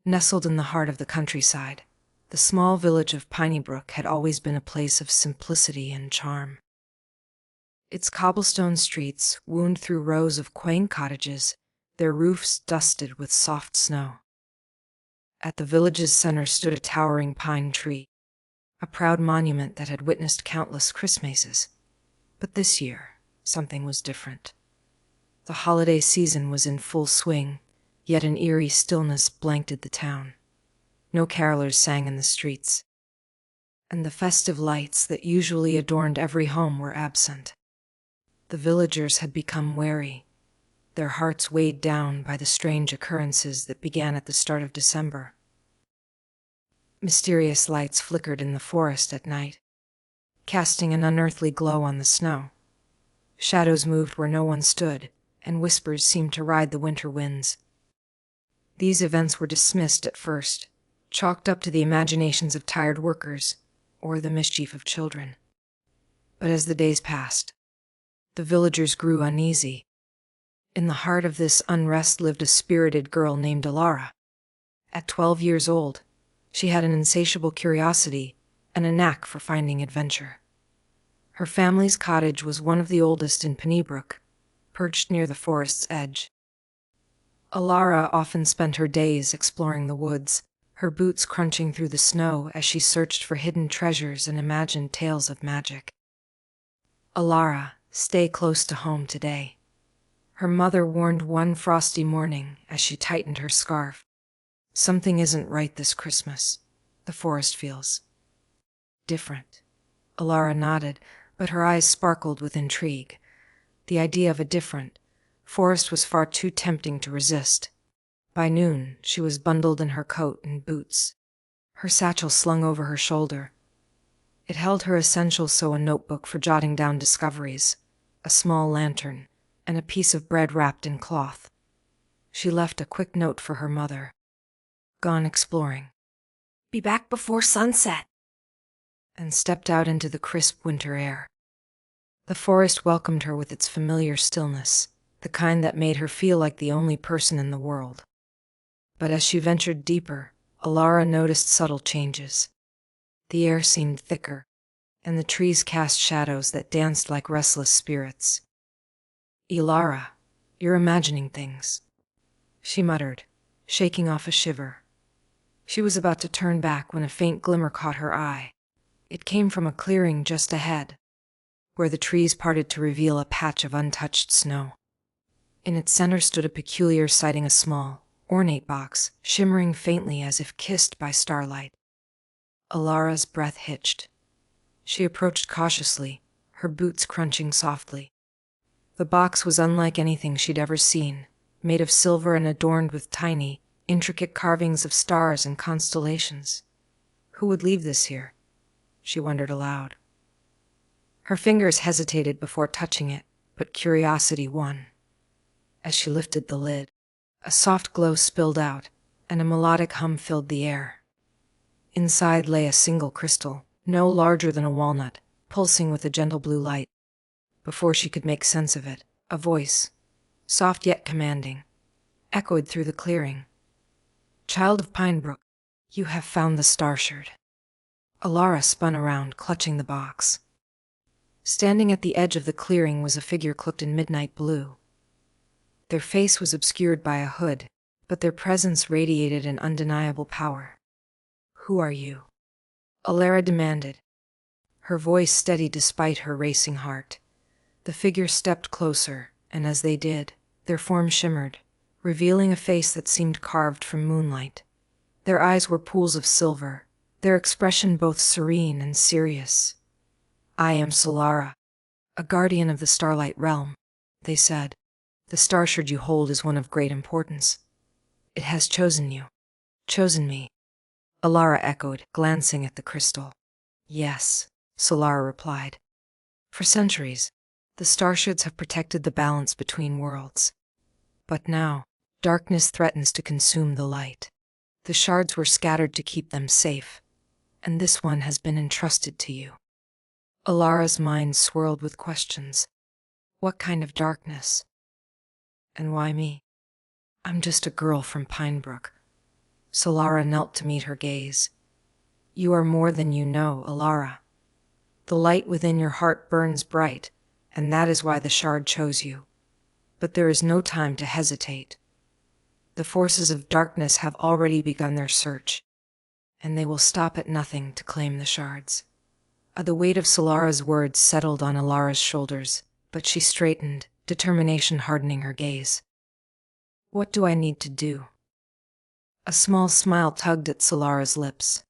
Nestled in the heart of the countryside, the small village of Pinybrook had always been a place of simplicity and charm. Its cobblestone streets wound through rows of quaint cottages, their roofs dusted with soft snow. At the village's center stood a towering pine tree, a proud monument that had witnessed countless Christmases. But this year, something was different. The holiday season was in full swing, yet an eerie stillness blanketed the town. No carolers sang in the streets, and the festive lights that usually adorned every home were absent. The villagers had become wary, their hearts weighed down by the strange occurrences that began at the start of December. Mysterious lights flickered in the forest at night, casting an unearthly glow on the snow. Shadows moved where no one stood, and whispers seemed to ride the winter winds. These events were dismissed at first, chalked up to the imaginations of tired workers or the mischief of children. But as the days passed, the villagers grew uneasy. In the heart of this unrest lived a spirited girl named Alara. At 12 years old, she had an insatiable curiosity and a knack for finding adventure. Her family's cottage was one of the oldest in Pinybrook, perched near the forest's edge. Alara often spent her days exploring the woods, her boots crunching through the snow as she searched for hidden treasures and imagined tales of magic. Alara, stay close to home today, her mother warned one frosty morning as she tightened her scarf. Something isn't right this Christmas. The forest feels different. Alara nodded, but her eyes sparkled with intrigue. The idea of a different forest was far too tempting to resist. By noon, she was bundled in her coat and boots, her satchel slung over her shoulder. It held her essentials, so a notebook for jotting down discoveries, a small lantern, and a piece of bread wrapped in cloth. She left a quick note for her mother. Gone exploring. Be back before sunset. And stepped out into the crisp winter air. The forest welcomed her with its familiar stillness, the kind that made her feel like the only person in the world. But as she ventured deeper, Alara noticed subtle changes. The air seemed thicker, and the trees cast shadows that danced like restless spirits. Alara, you're imagining things, she muttered, shaking off a shiver. She was about to turn back when a faint glimmer caught her eye. It came from a clearing just ahead, where the trees parted to reveal a patch of untouched snow. In its center stood a peculiar sighting, a small, ornate box, shimmering faintly as if kissed by starlight. Alara's breath hitched. She approached cautiously, her boots crunching softly. The box was unlike anything she'd ever seen, made of silver and adorned with tiny, intricate carvings of stars and constellations. Who would leave this here? She wondered aloud. Her fingers hesitated before touching it, but curiosity won. As she lifted the lid, a soft glow spilled out, and a melodic hum filled the air. Inside lay a single crystal, no larger than a walnut, pulsing with a gentle blue light. Before she could make sense of it, a voice, soft yet commanding, echoed through the clearing. Child of Pinebrook, you have found the star shard. Alara spun around, clutching the box. Standing at the edge of the clearing was a figure cloaked in midnight blue. Their face was obscured by a hood, but their presence radiated an undeniable power. Who are you? Alara demanded, her voice steady despite her racing heart. The figure stepped closer, and as they did, their forms shimmered, revealing a face that seemed carved from moonlight. Their eyes were pools of silver, their expression both serene and serious. I am Solara, a guardian of the Starlight Realm, they said. The star shard you hold is one of great importance. It has chosen you. Chosen me. Alara echoed, glancing at the crystal. Yes, Solara replied. For centuries, the star shards have protected the balance between worlds. But now, darkness threatens to consume the light. The shards were scattered to keep them safe, and this one has been entrusted to you. Alara's mind swirled with questions. What kind of darkness? And why me? I'm just a girl from Pinebrook. Solara knelt to meet her gaze. You are more than you know, Alara. The light within your heart burns bright, and that is why the shard chose you. But there is no time to hesitate. The forces of darkness have already begun their search, and they will stop at nothing to claim the shards. The weight of Solara's words settled on Alara's shoulders, but she straightened, determination hardening her gaze. What do I need to do? A small smile tugged at Solara's lips.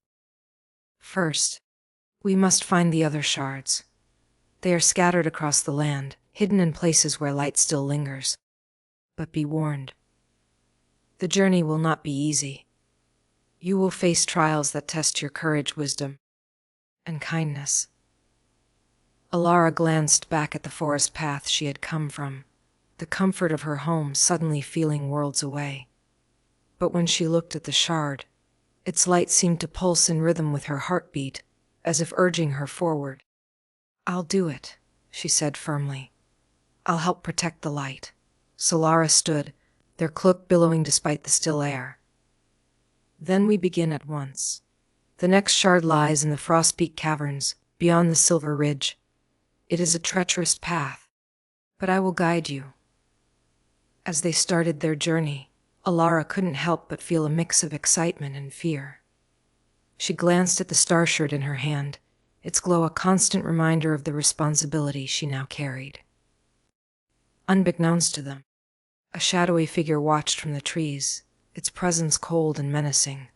First, we must find the other shards. They are scattered across the land, hidden in places where light still lingers. But be warned. The journey will not be easy. You will face trials that test your courage, wisdom, and kindness. Alara glanced back at the forest path she had come from, the comfort of her home suddenly feeling worlds away. But when she looked at the shard, its light seemed to pulse in rhythm with her heartbeat, as if urging her forward. I'll do it, she said firmly. I'll help protect the light. Solara stood, their cloak billowing despite the still air. Then we begin at once. The next shard lies in the Frostpeak Caverns, beyond the Silver Ridge. It is a treacherous path, but I will guide you. As they started their journey, Alara couldn't help but feel a mix of excitement and fear. She glanced at the star shard in her hand, its glow a constant reminder of the responsibility she now carried. Unbeknownst to them, a shadowy figure watched from the trees, its presence cold and menacing.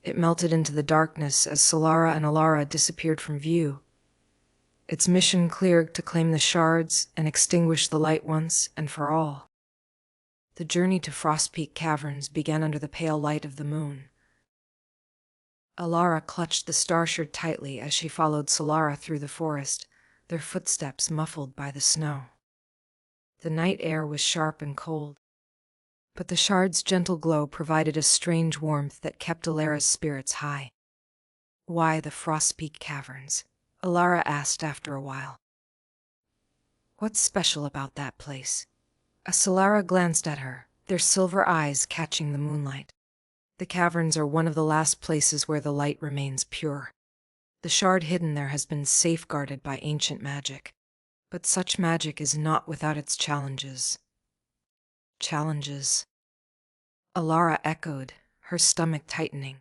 It melted into the darkness as Solara and Alara disappeared from view, its mission clear to claim the shards and extinguish the light once and for all. The journey to Frostpeak Caverns began under the pale light of the moon. Alara clutched the star shard tightly as she followed Solara through the forest, their footsteps muffled by the snow. The night air was sharp and cold, but the shard's gentle glow provided a strange warmth that kept Alara's spirits high. Why the Frostpeak Caverns? Alara asked after a while. What's special about that place? Solara glanced at her, their silver eyes catching the moonlight. The caverns are one of the last places where the light remains pure. The shard hidden there has been safeguarded by ancient magic. But such magic is not without its challenges. Challenges? Alara echoed, her stomach tightening.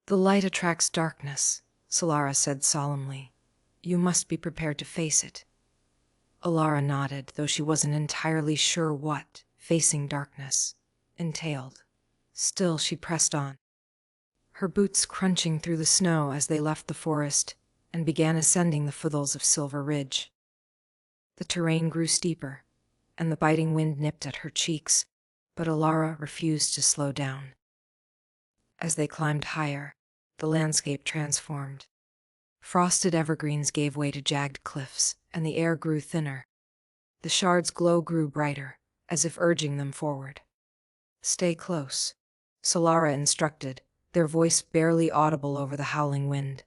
The light attracts darkness, Solara said solemnly. You must be prepared to face it. Alara nodded, though she wasn't entirely sure what facing darkness entailed. Still, she pressed on, her boots crunching through the snow as they left the forest and began ascending the foothills of Silver Ridge. The terrain grew steeper, and the biting wind nipped at her cheeks, but Alara refused to slow down. As they climbed higher, the landscape transformed. Frosted evergreens gave way to jagged cliffs, and the air grew thinner. The shard's glow grew brighter, as if urging them forward. Stay close, Solara instructed, their voice barely audible over the howling wind.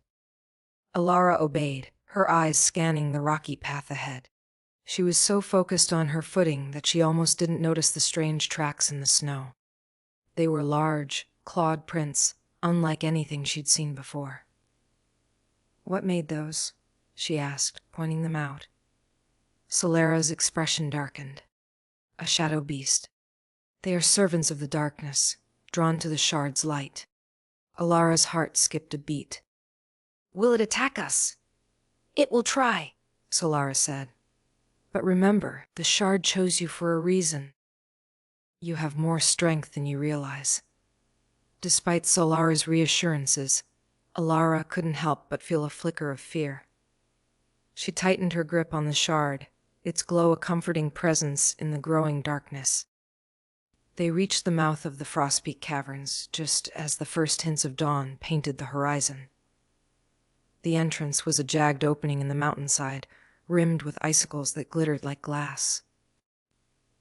Alara obeyed, her eyes scanning the rocky path ahead. She was so focused on her footing that she almost didn't notice the strange tracks in the snow. They were large, clawed prints, unlike anything she'd seen before. What made those? She asked, pointing them out. Solara's expression darkened. A shadow beast. They are servants of the darkness, drawn to the shard's light. Alara's heart skipped a beat. Will it attack us? It will try, Solara said. But remember, the shard chose you for a reason. You have more strength than you realize. Despite Solara's reassurances, Alara couldn't help but feel a flicker of fear. She tightened her grip on the shard, its glow a comforting presence in the growing darkness. They reached the mouth of the Frostpeak Caverns just as the first hints of dawn painted the horizon. The entrance was a jagged opening in the mountainside, rimmed with icicles that glittered like glass.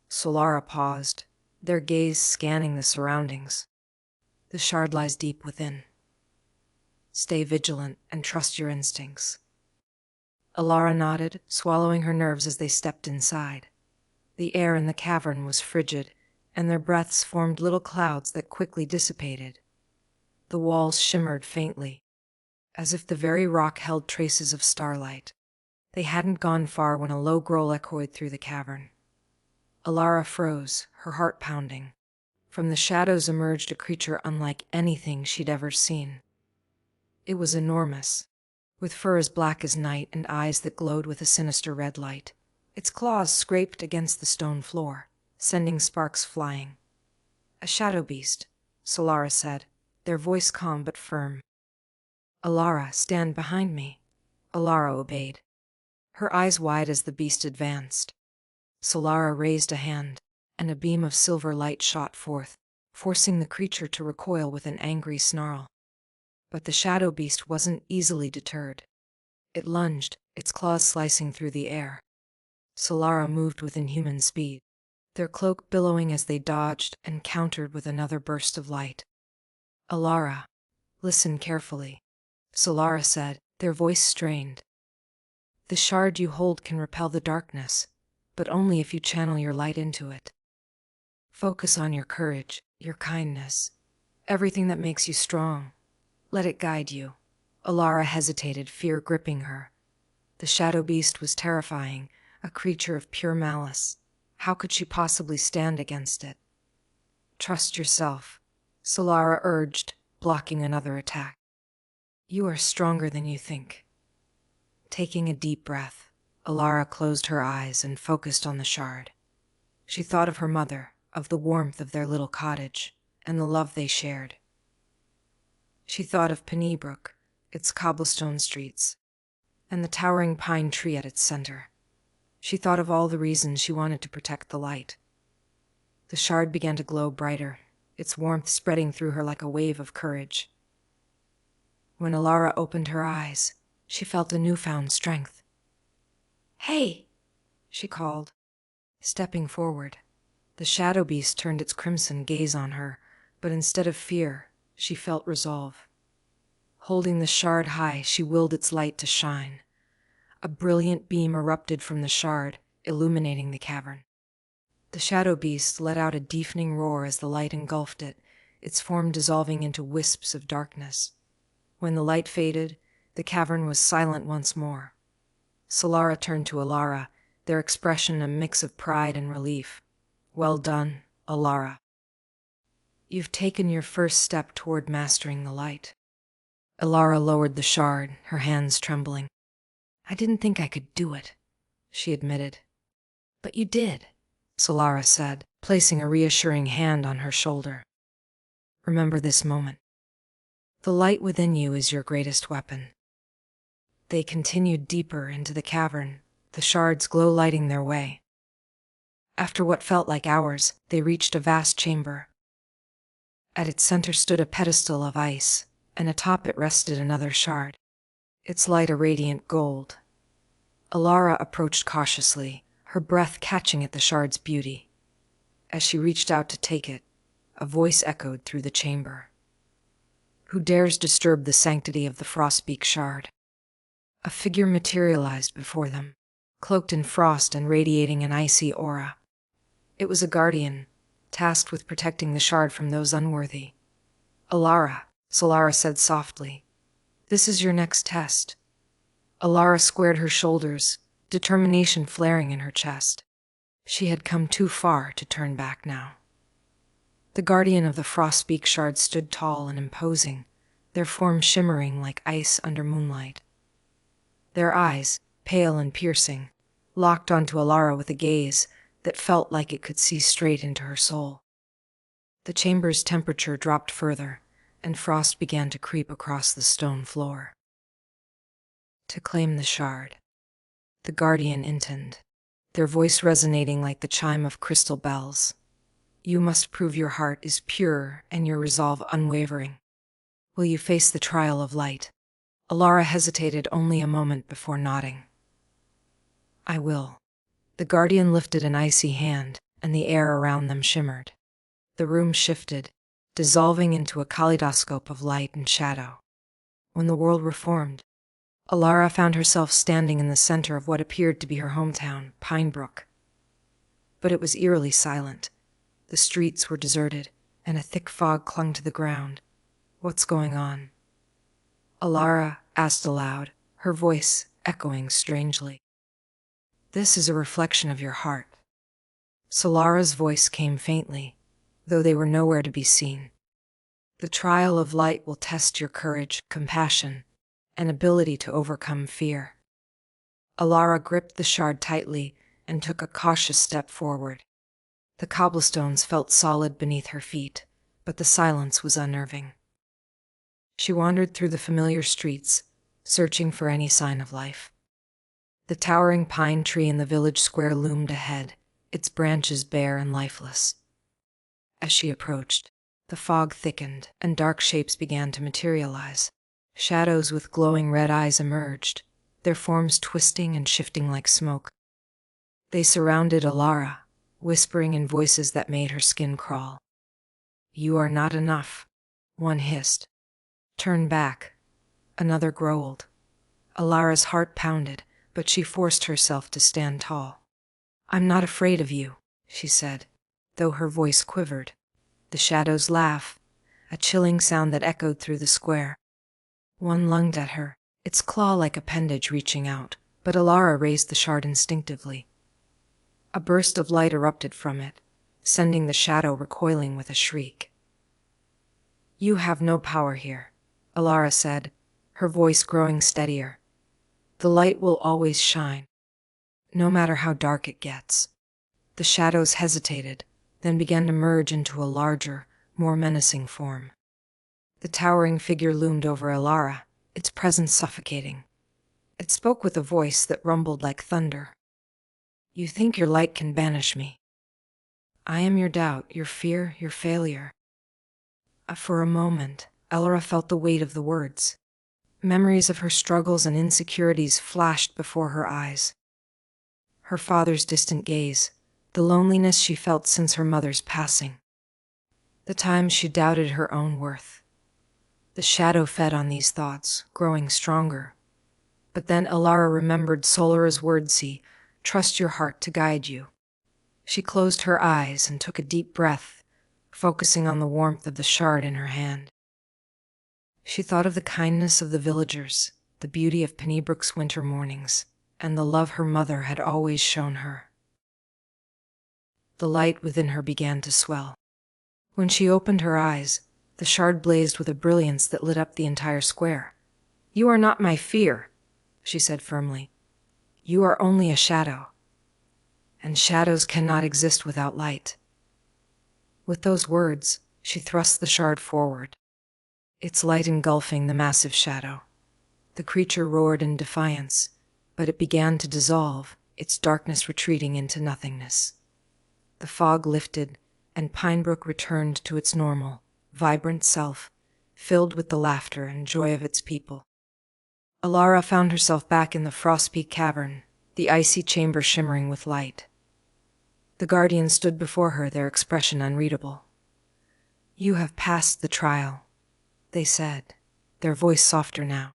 Solara paused, their gaze scanning the surroundings. The shard lies deep within. Stay vigilant and trust your instincts. Alara nodded, swallowing her nerves as they stepped inside. The air in the cavern was frigid, and their breaths formed little clouds that quickly dissipated. The walls shimmered faintly, as if the very rock held traces of starlight. They hadn't gone far when a low growl echoed through the cavern. Alara froze, her heart pounding. From the shadows emerged a creature unlike anything she'd ever seen. It was enormous, with fur as black as night and eyes that glowed with a sinister red light. Its claws scraped against the stone floor, sending sparks flying. "A shadow beast," Solara said, their voice calm but firm. "Alara, stand behind me." Alara obeyed, her eyes wide as the beast advanced. Solara raised a hand, and a beam of silver light shot forth, forcing the creature to recoil with an angry snarl. But the shadow beast wasn't easily deterred. It lunged, its claws slicing through the air. Solara moved with inhuman speed, their cloak billowing as they dodged and countered with another burst of light. "Alara, listen carefully," Solara said, their voice strained. "The shard you hold can repel the darkness, but only if you channel your light into it. Focus on your courage, your kindness, everything that makes you strong. Let it guide you." Alara hesitated, fear gripping her. The shadow beast was terrifying, a creature of pure malice. How could she possibly stand against it? "Trust yourself," Solara urged, blocking another attack. "You are stronger than you think." Taking a deep breath, Alara closed her eyes and focused on the shard. She thought of her mother, of the warmth of their little cottage, and the love they shared. She thought of Pennybrook, its cobblestone streets, and the towering pine tree at its center. She thought of all the reasons she wanted to protect the light. The shard began to glow brighter, its warmth spreading through her like a wave of courage. When Alara opened her eyes, she felt a newfound strength. "Hey!" she called, stepping forward. The shadow beast turned its crimson gaze on her, but instead of fear, she felt resolve. Holding the shard high, she willed its light to shine. A brilliant beam erupted from the shard, illuminating the cavern. The shadow beast let out a deafening roar as the light engulfed it, its form dissolving into wisps of darkness. When the light faded, the cavern was silent once more. Solara turned to Alara, their expression a mix of pride and relief. "Well done, Alara. You've taken your first step toward mastering the light." Alara lowered the shard, her hands trembling. "I didn't think I could do it," she admitted. "But you did," Solara said, placing a reassuring hand on her shoulder. "Remember this moment. The light within you is your greatest weapon." They continued deeper into the cavern, the shard's glow lighting their way. After what felt like hours, they reached a vast chamber. At its center stood a pedestal of ice, and atop it rested another shard, its light a radiant gold. Alara approached cautiously, her breath catching at the shard's beauty. As she reached out to take it, a voice echoed through the chamber. "Who dares disturb the sanctity of the Frostbeak shard?" A figure materialized before them, cloaked in frost and radiating an icy aura. It was a guardian, tasked with protecting the shard from those unworthy. "Alara," Solara said softly, "this is your next test." Alara squared her shoulders, determination flaring in her chest. She had come too far to turn back now. The guardian of the Frostbeak shard stood tall and imposing, their form shimmering like ice under moonlight. Their eyes, pale and piercing, locked onto Alara with a gaze that felt like it could see straight into her soul. The chamber's temperature dropped further, and frost began to creep across the stone floor. "To claim the shard," the guardian intoned, their voice resonating like the chime of crystal bells. "You must prove your heart is pure and your resolve unwavering. Will you face the trial of light?" Alara hesitated only a moment before nodding. "I will." The guardian lifted an icy hand, and the air around them shimmered. The room shifted, dissolving into a kaleidoscope of light and shadow. When the world reformed, Alara found herself standing in the center of what appeared to be her hometown, Pinebrook. But it was eerily silent. The streets were deserted, and a thick fog clung to the ground. "What's going on?" Alara asked aloud, her voice echoing strangely. "This is a reflection of your heart." Solara's voice came faintly, though they were nowhere to be seen. "The trial of light will test your courage, compassion, and ability to overcome fear." Alara gripped the shard tightly and took a cautious step forward. The cobblestones felt solid beneath her feet, but the silence was unnerving. She wandered through the familiar streets, searching for any sign of life. The towering pine tree in the village square loomed ahead, its branches bare and lifeless. As she approached, the fog thickened and dark shapes began to materialize. Shadows with glowing red eyes emerged, their forms twisting and shifting like smoke. They surrounded Alara, whispering in voices that made her skin crawl. "You are not enough," one hissed. "Turn back," another growled. Alara's heart pounded, but she forced herself to stand tall. "I'm not afraid of you," she said, though her voice quivered. The shadows laughed, a chilling sound that echoed through the square. One lunged at her, its claw-like appendage reaching out, but Alara raised the shard instinctively. A burst of light erupted from it, sending the shadow recoiling with a shriek. "You have no power here," Alara said, her voice growing steadier. "The light will always shine, no matter how dark it gets." The shadows hesitated, then began to merge into a larger, more menacing form. The towering figure loomed over Alara, its presence suffocating. It spoke with a voice that rumbled like thunder. "You think your light can banish me. I am your doubt, your fear, your failure." For a moment, Alara felt the weight of the words. Memories of her struggles and insecurities flashed before her eyes. Her father's distant gaze, the loneliness she felt since her mother's passing. The times she doubted her own worth. The shadow fed on these thoughts, growing stronger. But then Alara remembered Solara's words, "Trust your heart to guide you." She closed her eyes and took a deep breath, focusing on the warmth of the shard in her hand. She thought of the kindness of the villagers, the beauty of Pennybrook's winter mornings, and the love her mother had always shown her. The light within her began to swell. When she opened her eyes, the shard blazed with a brilliance that lit up the entire square. "You are not my fear," she said firmly. "You are only a shadow. And shadows cannot exist without light." With those words, she thrust the shard forward, its light engulfing the massive shadow. The creature roared in defiance, but it began to dissolve, its darkness retreating into nothingness. The fog lifted, and Pinebrook returned to its normal, vibrant self, filled with the laughter and joy of its people. Alara found herself back in the Frostpeak Cavern, the icy chamber shimmering with light. The guardians stood before her, their expression unreadable. "You have passed the trial," they said, their voice softer now.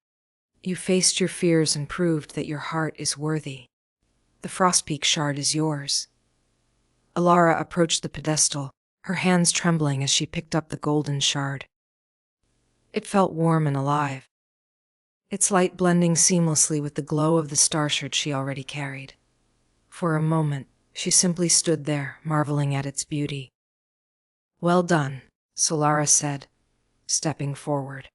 "You faced your fears and proved that your heart is worthy. The Frostpeak shard is yours." Alara approached the pedestal, her hands trembling as she picked up the golden shard. It felt warm and alive, its light blending seamlessly with the glow of the star shard she already carried. For a moment, she simply stood there, marveling at its beauty. "Well done," Solara said, stepping forward.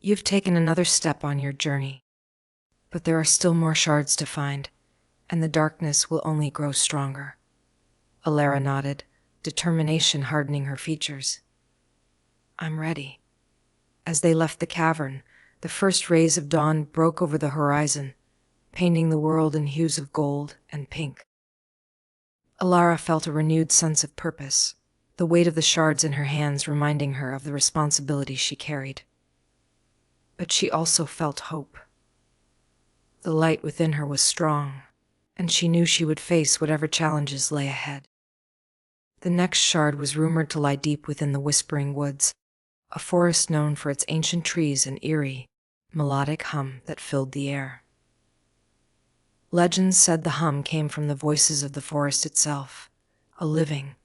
"You've taken another step on your journey. But there are still more shards to find, and the darkness will only grow stronger." Alara nodded, determination hardening her features. "I'm ready." As they left the cavern, the first rays of dawn broke over the horizon, painting the world in hues of gold and pink. Alara felt a renewed sense of purpose, the weight of the shards in her hands reminding her of the responsibility she carried. But she also felt hope. The light within her was strong, and she knew she would face whatever challenges lay ahead. The next shard was rumored to lie deep within the Whispering Woods, a forest known for its ancient trees and eerie, melodic hum that filled the air. Legends said the hum came from the voices of the forest itself, a living,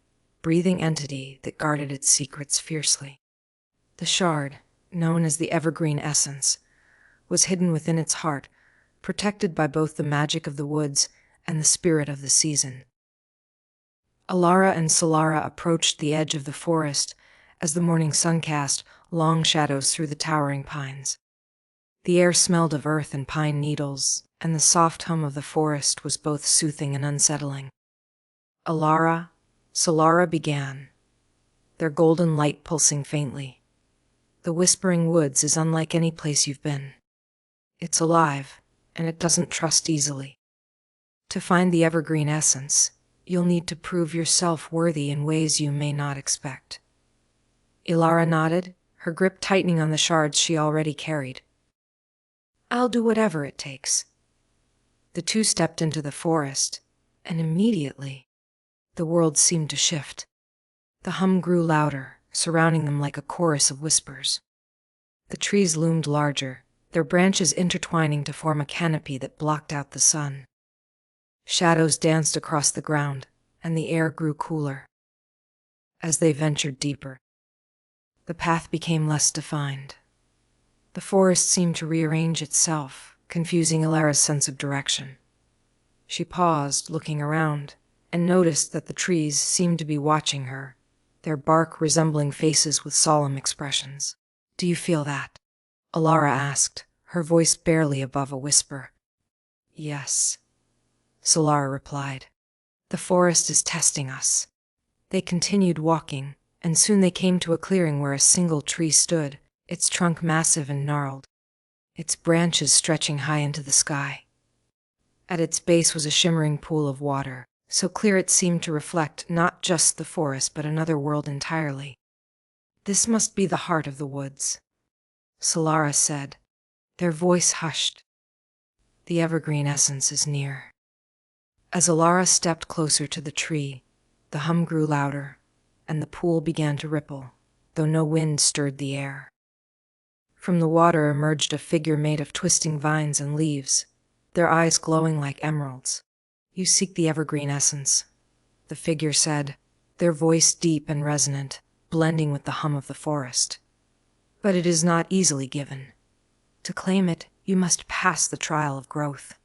breathing entity that guarded its secrets fiercely. The shard, known as the evergreen essence, was hidden within its heart, protected by both the magic of the woods and the spirit of the season. Alara and Solara approached the edge of the forest as the morning sun cast long shadows through the towering pines. The air smelled of earth and pine needles, and the soft hum of the forest was both soothing and unsettling. Alara, Solara began, their golden light pulsing faintly. The Whispering Woods is unlike any place you've been. It's alive, and it doesn't trust easily. To find the evergreen essence, you'll need to prove yourself worthy in ways you may not expect. Ilara nodded, her grip tightening on the shards she already carried. I'll do whatever it takes. The two stepped into the forest, and immediately, the world seemed to shift. The hum grew louder, surrounding them like a chorus of whispers. The trees loomed larger, their branches intertwining to form a canopy that blocked out the sun. Shadows danced across the ground, and the air grew cooler. As they ventured deeper, the path became less defined. The forest seemed to rearrange itself, confusing Alara's sense of direction. She paused, looking around, and noticed that the trees seemed to be watching her, their bark resembling faces with solemn expressions. Do you feel that? Alara asked, her voice barely above a whisper. Yes, Solara replied. The forest is testing us. They continued walking, and soon they came to a clearing where a single tree stood, its trunk massive and gnarled, its branches stretching high into the sky. At its base was a shimmering pool of water, so clear it seemed to reflect not just the forest but another world entirely. This must be the heart of the woods, Solara said, their voice hushed. The evergreen essence is near. As Alara stepped closer to the tree, the hum grew louder, and the pool began to ripple, though no wind stirred the air. From the water emerged a figure made of twisting vines and leaves, their eyes glowing like emeralds. You seek the evergreen essence, the figure said, their voice deep and resonant, blending with the hum of the forest. But it is not easily given. To claim it, you must pass the trial of growth.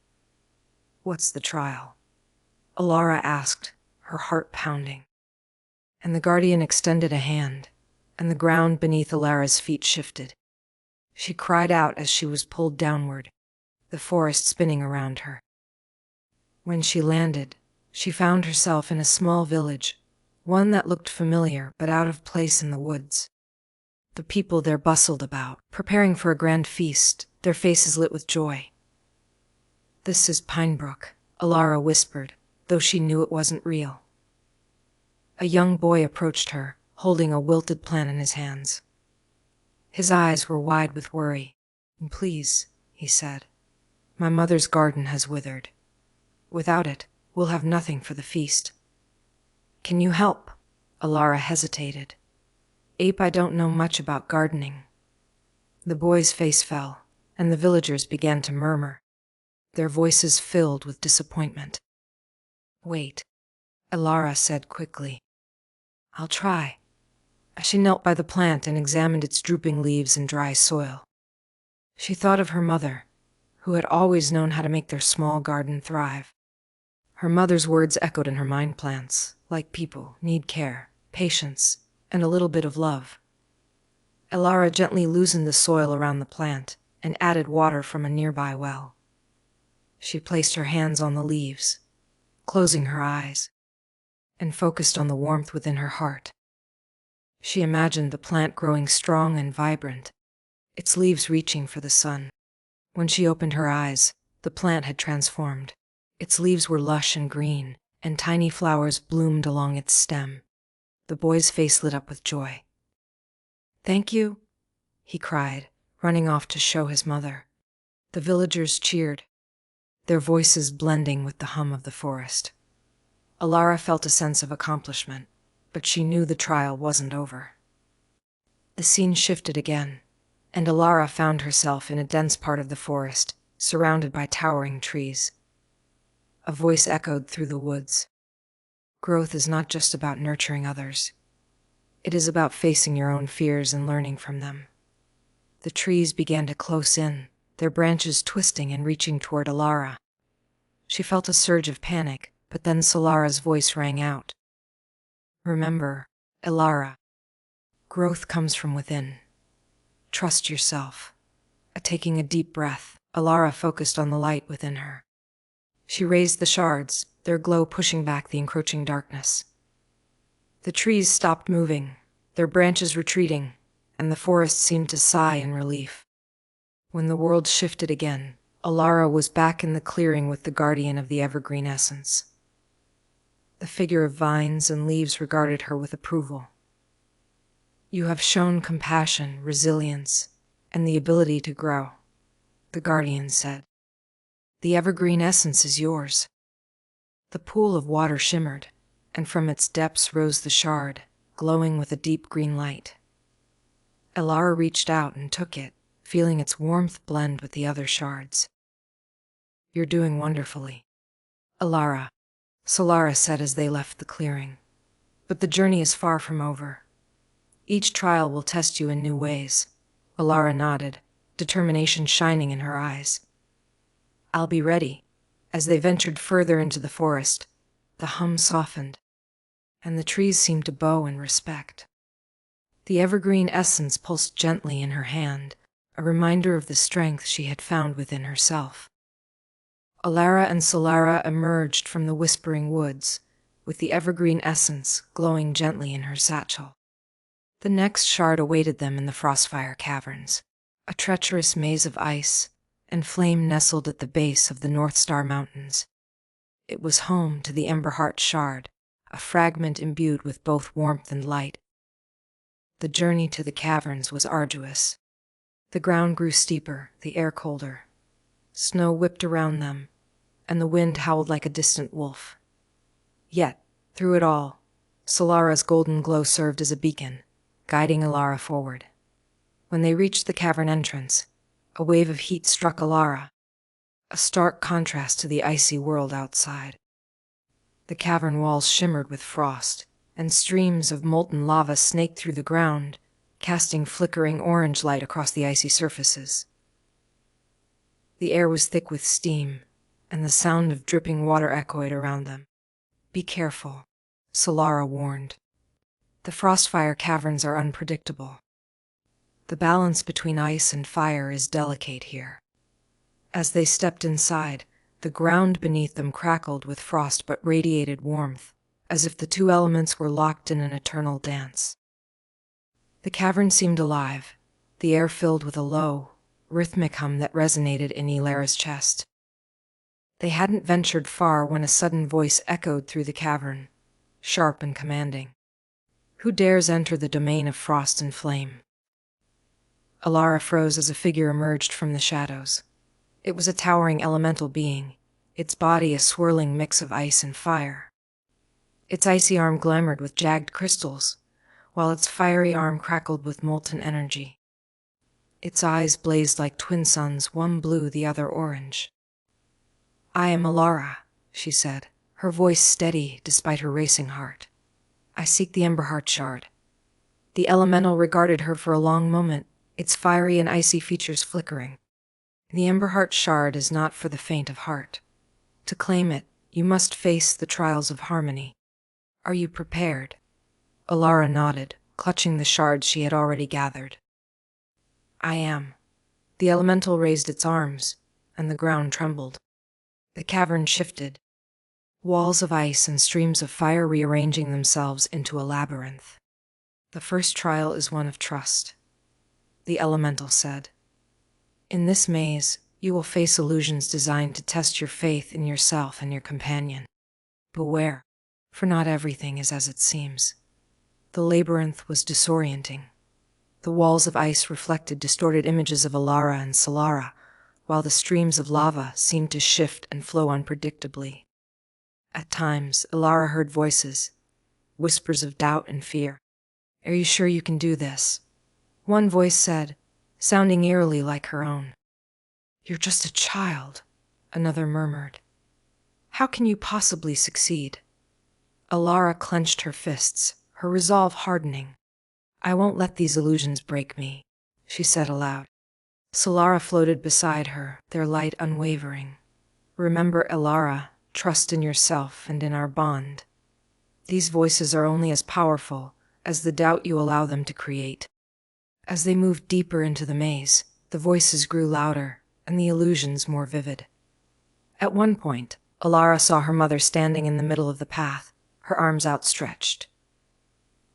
What's the trial? Alara asked, her heart pounding. And the guardian extended a hand, and the ground beneath Alara's feet shifted. She cried out as she was pulled downward, the forest spinning around her. When she landed, she found herself in a small village, one that looked familiar but out of place in the woods. The people there bustled about, preparing for a grand feast, their faces lit with joy. This is Pinebrook, Alara whispered, though she knew it wasn't real. A young boy approached her, holding a wilted plant in his hands. His eyes were wide with worry. Please, he said, my mother's garden has withered. Without it, we'll have nothing for the feast. Can you help? Alara hesitated. Ape, I don't know much about gardening. The boy's face fell, and the villagers began to murmur, their voices filled with disappointment. Wait, Alara said quickly. I'll try. She knelt by the plant and examined its drooping leaves and dry soil. She thought of her mother, who had always known how to make their small garden thrive. Her mother's words echoed in her mind. Plants, like people, need care, patience, and a little bit of love. Alara gently loosened the soil around the plant and added water from a nearby well. She placed her hands on the leaves, closing her eyes, and focused on the warmth within her heart. She imagined the plant growing strong and vibrant, its leaves reaching for the sun. When she opened her eyes, the plant had transformed. Its leaves were lush and green, and tiny flowers bloomed along its stem. The boy's face lit up with joy. Thank you, he cried, running off to show his mother. The villagers cheered, their voices blending with the hum of the forest. Alara felt a sense of accomplishment, but she knew the trial wasn't over. The scene shifted again, and Alara found herself in a dense part of the forest, surrounded by towering trees. A voice echoed through the woods. Growth is not just about nurturing others. It is about facing your own fears and learning from them. The trees began to close in, their branches twisting and reaching toward Alara. She felt a surge of panic, but then Solara's voice rang out. Remember, Alara, growth comes from within. Trust yourself. Taking a deep breath, Alara focused on the light within her. She raised the shards, their glow pushing back the encroaching darkness. The trees stopped moving, their branches retreating, and the forest seemed to sigh in relief. When the world shifted again, Alara was back in the clearing with the guardian of the evergreen essence. The figure of vines and leaves regarded her with approval. You have shown compassion, resilience, and the ability to grow, the guardian said. The evergreen essence is yours. The pool of water shimmered, and from its depths rose the shard, glowing with a deep green light. Alara reached out and took it, feeling its warmth blend with the other shards. You're doing wonderfully, Alara, Solara said as they left the clearing. But the journey is far from over. Each trial will test you in new ways. Alara nodded, determination shining in her eyes. I'll be ready. As they ventured further into the forest, the hum softened, and the trees seemed to bow in respect. The evergreen essence pulsed gently in her hand, a reminder of the strength she had found within herself. Alara and Solara emerged from the whispering woods, with the evergreen essence glowing gently in her satchel. The next shard awaited them in the Frostfire Caverns, a treacherous maze of ice and flame nestled at the base of the North Star Mountains. It was home to the Emberheart Shard, a fragment imbued with both warmth and light. The journey to the caverns was arduous. The ground grew steeper, the air colder. Snow whipped around them, and the wind howled like a distant wolf. Yet, through it all, Solara's golden glow served as a beacon, guiding Alara forward. When they reached the cavern entrance, a wave of heat struck Alara, a stark contrast to the icy world outside. The cavern walls shimmered with frost, and streams of molten lava snaked through the ground, casting flickering orange light across the icy surfaces. The air was thick with steam, and the sound of dripping water echoed around them. Be careful, Solara warned. The Frostfire Caverns are unpredictable. The balance between ice and fire is delicate here. As they stepped inside, the ground beneath them crackled with frost but radiated warmth, as if the two elements were locked in an eternal dance. The cavern seemed alive, the air filled with a low, rhythmic hum that resonated in Ilara's chest. They hadn't ventured far when a sudden voice echoed through the cavern, sharp and commanding. Who dares enter the domain of frost and flame? Alara froze as a figure emerged from the shadows. It was a towering elemental being, its body a swirling mix of ice and fire. Its icy arm glimmered with jagged crystals, while its fiery arm crackled with molten energy. Its eyes blazed like twin suns, one blue, the other orange. I am Alara, she said, her voice steady despite her racing heart. I seek the Emberheart Shard. The elemental regarded her for a long moment, its fiery and icy features flickering. The Emberheart Shard is not for the faint of heart. To claim it, you must face the trials of harmony. Are you prepared? Alara nodded, clutching the shards she had already gathered. I am. The elemental raised its arms, and the ground trembled. The cavern shifted, walls of ice and streams of fire rearranging themselves into a labyrinth. The first trial is one of trust, the elemental said. In this maze, you will face illusions designed to test your faith in yourself and your companion. Beware, for not everything is as it seems. The labyrinth was disorienting. The walls of ice reflected distorted images of Alara and Solara, while the streams of lava seemed to shift and flow unpredictably. At times, Alara heard voices, whispers of doubt and fear. Are you sure you can do this? One voice said, sounding eerily like her own. You're just a child, another murmured. How can you possibly succeed? Alara clenched her fists, her resolve hardening. "I won't let these illusions break me," she said aloud. Solara floated beside her, their light unwavering. "Remember, Alara, trust in yourself and in our bond. These voices are only as powerful as the doubt you allow them to create." As they moved deeper into the maze, the voices grew louder and the illusions more vivid. At one point, Alara saw her mother standing in the middle of the path, her arms outstretched.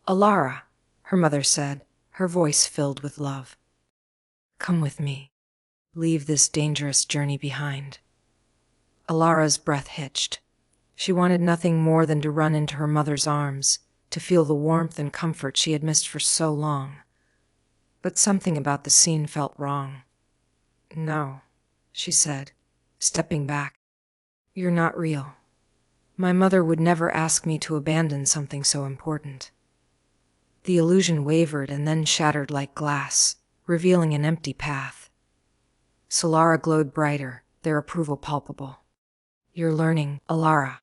"Alara," her mother said, her voice filled with love. "Come with me. Leave this dangerous journey behind." Alara's breath hitched. She wanted nothing more than to run into her mother's arms, to feel the warmth and comfort she had missed for so long. But something about the scene felt wrong. "No," she said, stepping back. "You're not real. My mother would never ask me to abandon something so important." The illusion wavered and then shattered like glass, revealing an empty path. Solara glowed brighter, their approval palpable. "You're learning, Alara.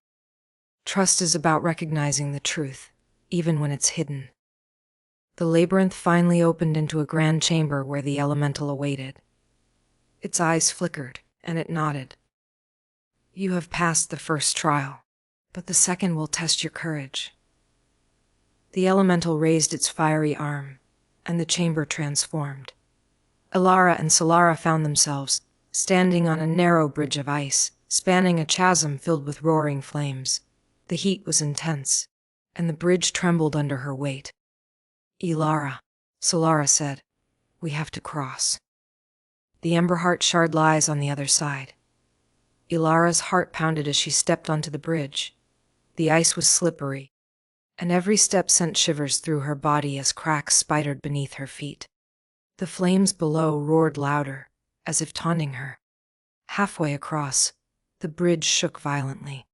Trust is about recognizing the truth, even when it's hidden." The labyrinth finally opened into a grand chamber where the elemental awaited. Its eyes flickered, and it nodded. "You have passed the first trial, but the second will test your courage." The elemental raised its fiery arm, and the chamber transformed. Alara and Solara found themselves standing on a narrow bridge of ice, spanning a chasm filled with roaring flames. The heat was intense, and the bridge trembled under her weight. "Ilara," Solara said, "we have to cross. The Emberheart shard lies on the other side." Ilara's heart pounded as she stepped onto the bridge. The ice was slippery, and every step sent shivers through her body as cracks spidered beneath her feet. The flames below roared louder, as if taunting her. Halfway across, the bridge shook violently.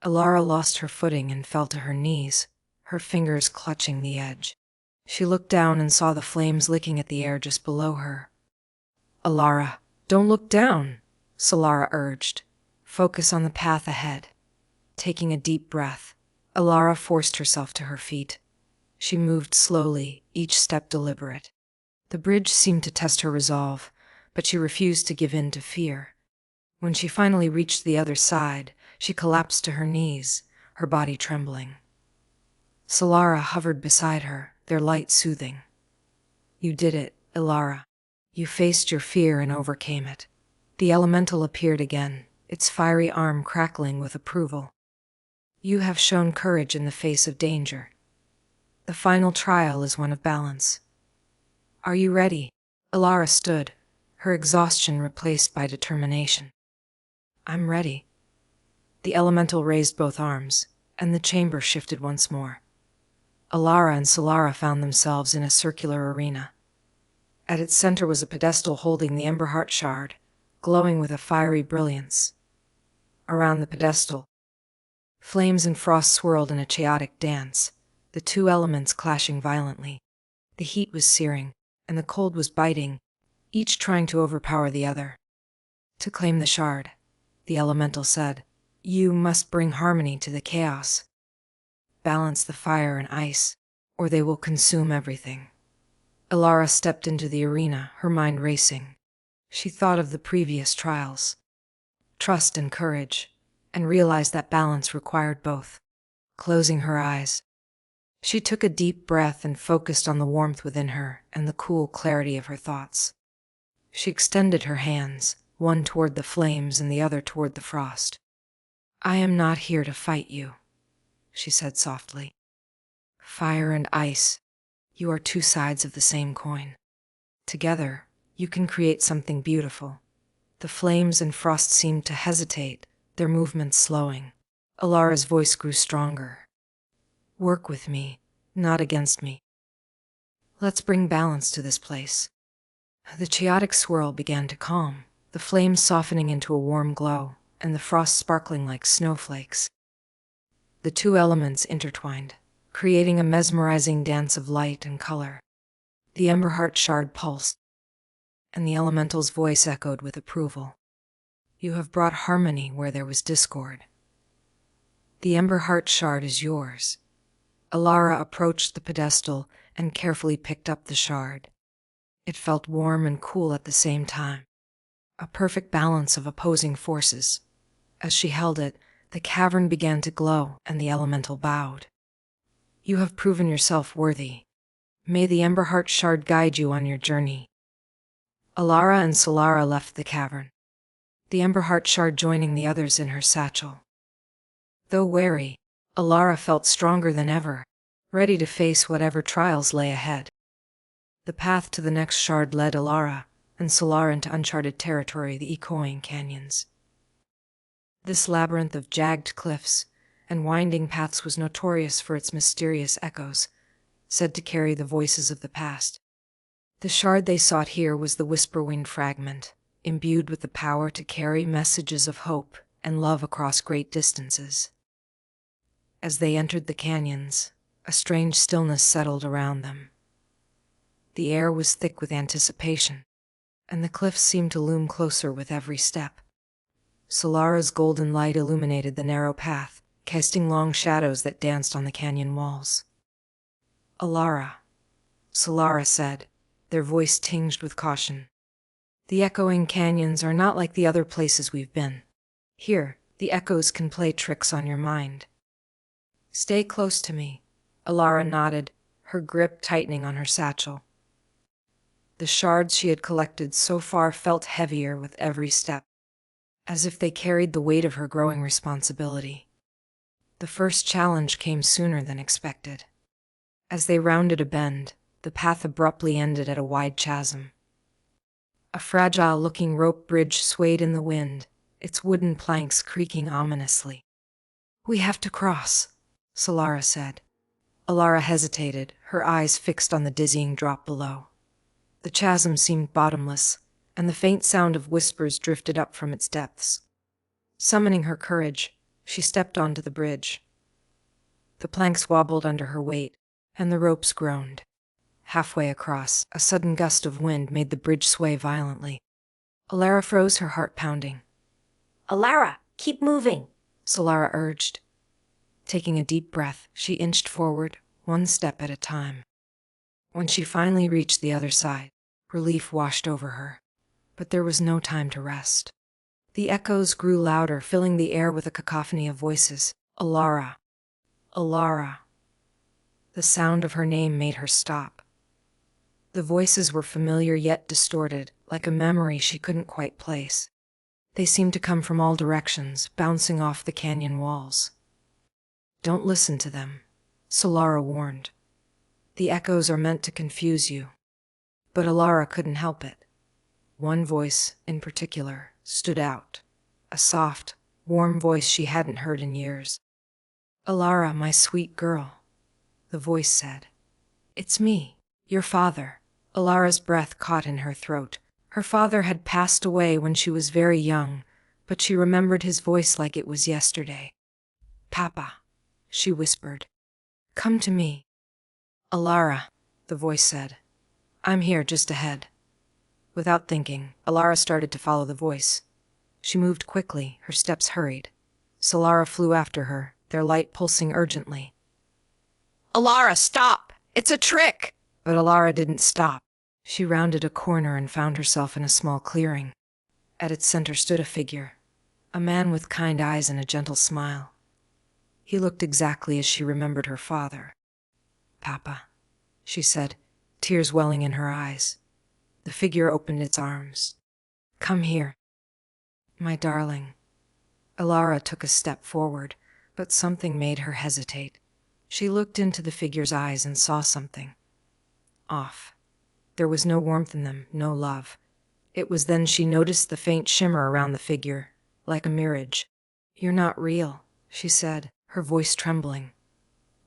Alara lost her footing and fell to her knees, her fingers clutching the edge. She looked down and saw the flames licking at the air just below her. "Alara, don't look down," Solara urged. "Focus on the path ahead." Taking a deep breath, Alara forced herself to her feet. She moved slowly, each step deliberate. The bridge seemed to test her resolve, but she refused to give in to fear. When she finally reached the other side, she collapsed to her knees, her body trembling. Solara hovered beside her, their light soothing. "You did it, Alara. You faced your fear and overcame it." The elemental appeared again, its fiery arm crackling with approval. "You have shown courage in the face of danger. The final trial is one of balance. Are you ready?" Alara stood, her exhaustion replaced by determination. "I'm ready." The elemental raised both arms, and the chamber shifted once more. Alara and Solara found themselves in a circular arena. At its center was a pedestal holding the Emberheart shard, glowing with a fiery brilliance. Around the pedestal, flames and frost swirled in a chaotic dance, the two elements clashing violently. The heat was searing, and the cold was biting, each trying to overpower the other. "To claim the shard," the elemental said, "you must bring harmony to the chaos. Balance the fire and ice, or they will consume everything." Alara stepped into the arena, her mind racing. She thought of the previous trials, trust and courage, and realized that balance required both. Closing her eyes, she took a deep breath and focused on the warmth within her and the cool clarity of her thoughts. She extended her hands, one toward the flames and the other toward the frost. "I am not here to fight you," she said softly. "Fire and ice, you are two sides of the same coin. Together, you can create something beautiful." The flames and frost seemed to hesitate, their movements slowing. Alara's voice grew stronger. "Work with me, not against me. Let's bring balance to this place." The chaotic swirl began to calm, the flames softening into a warm glow, and the frost sparkling like snowflakes. The two elements intertwined, creating a mesmerizing dance of light and color. The Emberheart shard pulsed, and the elemental's voice echoed with approval. "You have brought harmony where there was discord." The Ember Heart shard is yours. Alara approached the pedestal and carefully picked up the shard. It felt warm and cool at the same time, a perfect balance of opposing forces. As she held it, the cavern began to glow, and the elemental bowed. You have proven yourself worthy. May the Emberheart shard guide you on your journey. Alara and Solara left the cavern, the Emberheart shard joining the others in her satchel. Though wary, Alara felt stronger than ever, ready to face whatever trials lay ahead. The path to the next shard led Alara and Solara into uncharted territory, the echoing canyons. This labyrinth of jagged cliffs and winding paths was notorious for its mysterious echoes, said to carry the voices of the past. The shard they sought here was the Whisperwind fragment, imbued with the power to carry messages of hope and love across great distances. As they entered the canyons, a strange stillness settled around them. The air was thick with anticipation, and the cliffs seemed to loom closer with every step. Solara's golden light illuminated the narrow path, casting long shadows that danced on the canyon walls. Alara, Solara said, their voice tinged with caution. The echoing canyons are not like the other places we've been. Here, the echoes can play tricks on your mind. Stay close to me, Alara nodded, her grip tightening on her satchel. The shards she had collected so far felt heavier with every step, as if they carried the weight of her growing responsibility. The first challenge came sooner than expected. As they rounded a bend, the path abruptly ended at a wide chasm. A fragile-looking rope bridge swayed in the wind, its wooden planks creaking ominously. We have to cross, Solara said. Alara hesitated, her eyes fixed on the dizzying drop below. The chasm seemed bottomless, and the faint sound of whispers drifted up from its depths. Summoning her courage, she stepped onto the bridge. The planks wobbled under her weight, and the ropes groaned. Halfway across, a sudden gust of wind made the bridge sway violently. Alara froze, her heart pounding. Alara, keep moving, Solara urged. Taking a deep breath, she inched forward, one step at a time. When she finally reached the other side, relief washed over her. But there was no time to rest. The echoes grew louder, filling the air with a cacophony of voices. Alara. Alara. The sound of her name made her stop. The voices were familiar yet distorted, like a memory she couldn't quite place. They seemed to come from all directions, bouncing off the canyon walls. Don't listen to them, Solara warned. The echoes are meant to confuse you. But Alara couldn't help it. One voice, in particular, stood out. A soft, warm voice she hadn't heard in years. Alara, my sweet girl, the voice said. It's me, your father. Alara's breath caught in her throat. Her father had passed away when she was very young, but she remembered his voice like it was yesterday. Papa, she whispered. Come to me. Alara, the voice said. I'm here just ahead. Without thinking, Alara started to follow the voice. She moved quickly, her steps hurried. Solara flew after her, their light pulsing urgently. Alara, stop! It's a trick! But Alara didn't stop. She rounded a corner and found herself in a small clearing. At its center stood a figure, a man with kind eyes and a gentle smile. He looked exactly as she remembered her father. Papa, she said, tears welling in her eyes. The figure opened its arms. Come here. My darling. Alara took a step forward, but something made her hesitate. She looked into the figure's eyes and saw something off. There was no warmth in them, no love. It was then she noticed the faint shimmer around the figure, like a mirage. You're not real, she said, her voice trembling.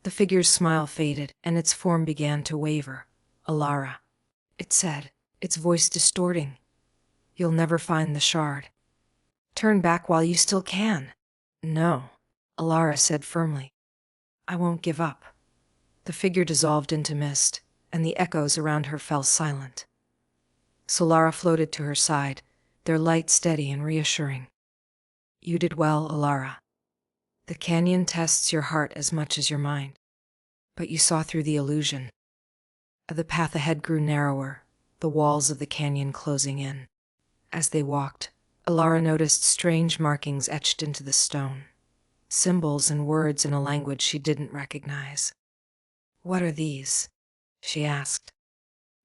The figure's smile faded, and its form began to waver. Alara, it said, its voice distorting. You'll never find the shard. Turn back while you still can. No, Alara said firmly. I won't give up. The figure dissolved into mist, and the echoes around her fell silent. Solara floated to her side, their light steady and reassuring. You did well, Alara. The canyon tests your heart as much as your mind. But you saw through the illusion. The path ahead grew narrower, the walls of the canyon closing in. As they walked, Alara noticed strange markings etched into the stone, symbols and words in a language she didn't recognize. "What are these?" she asked.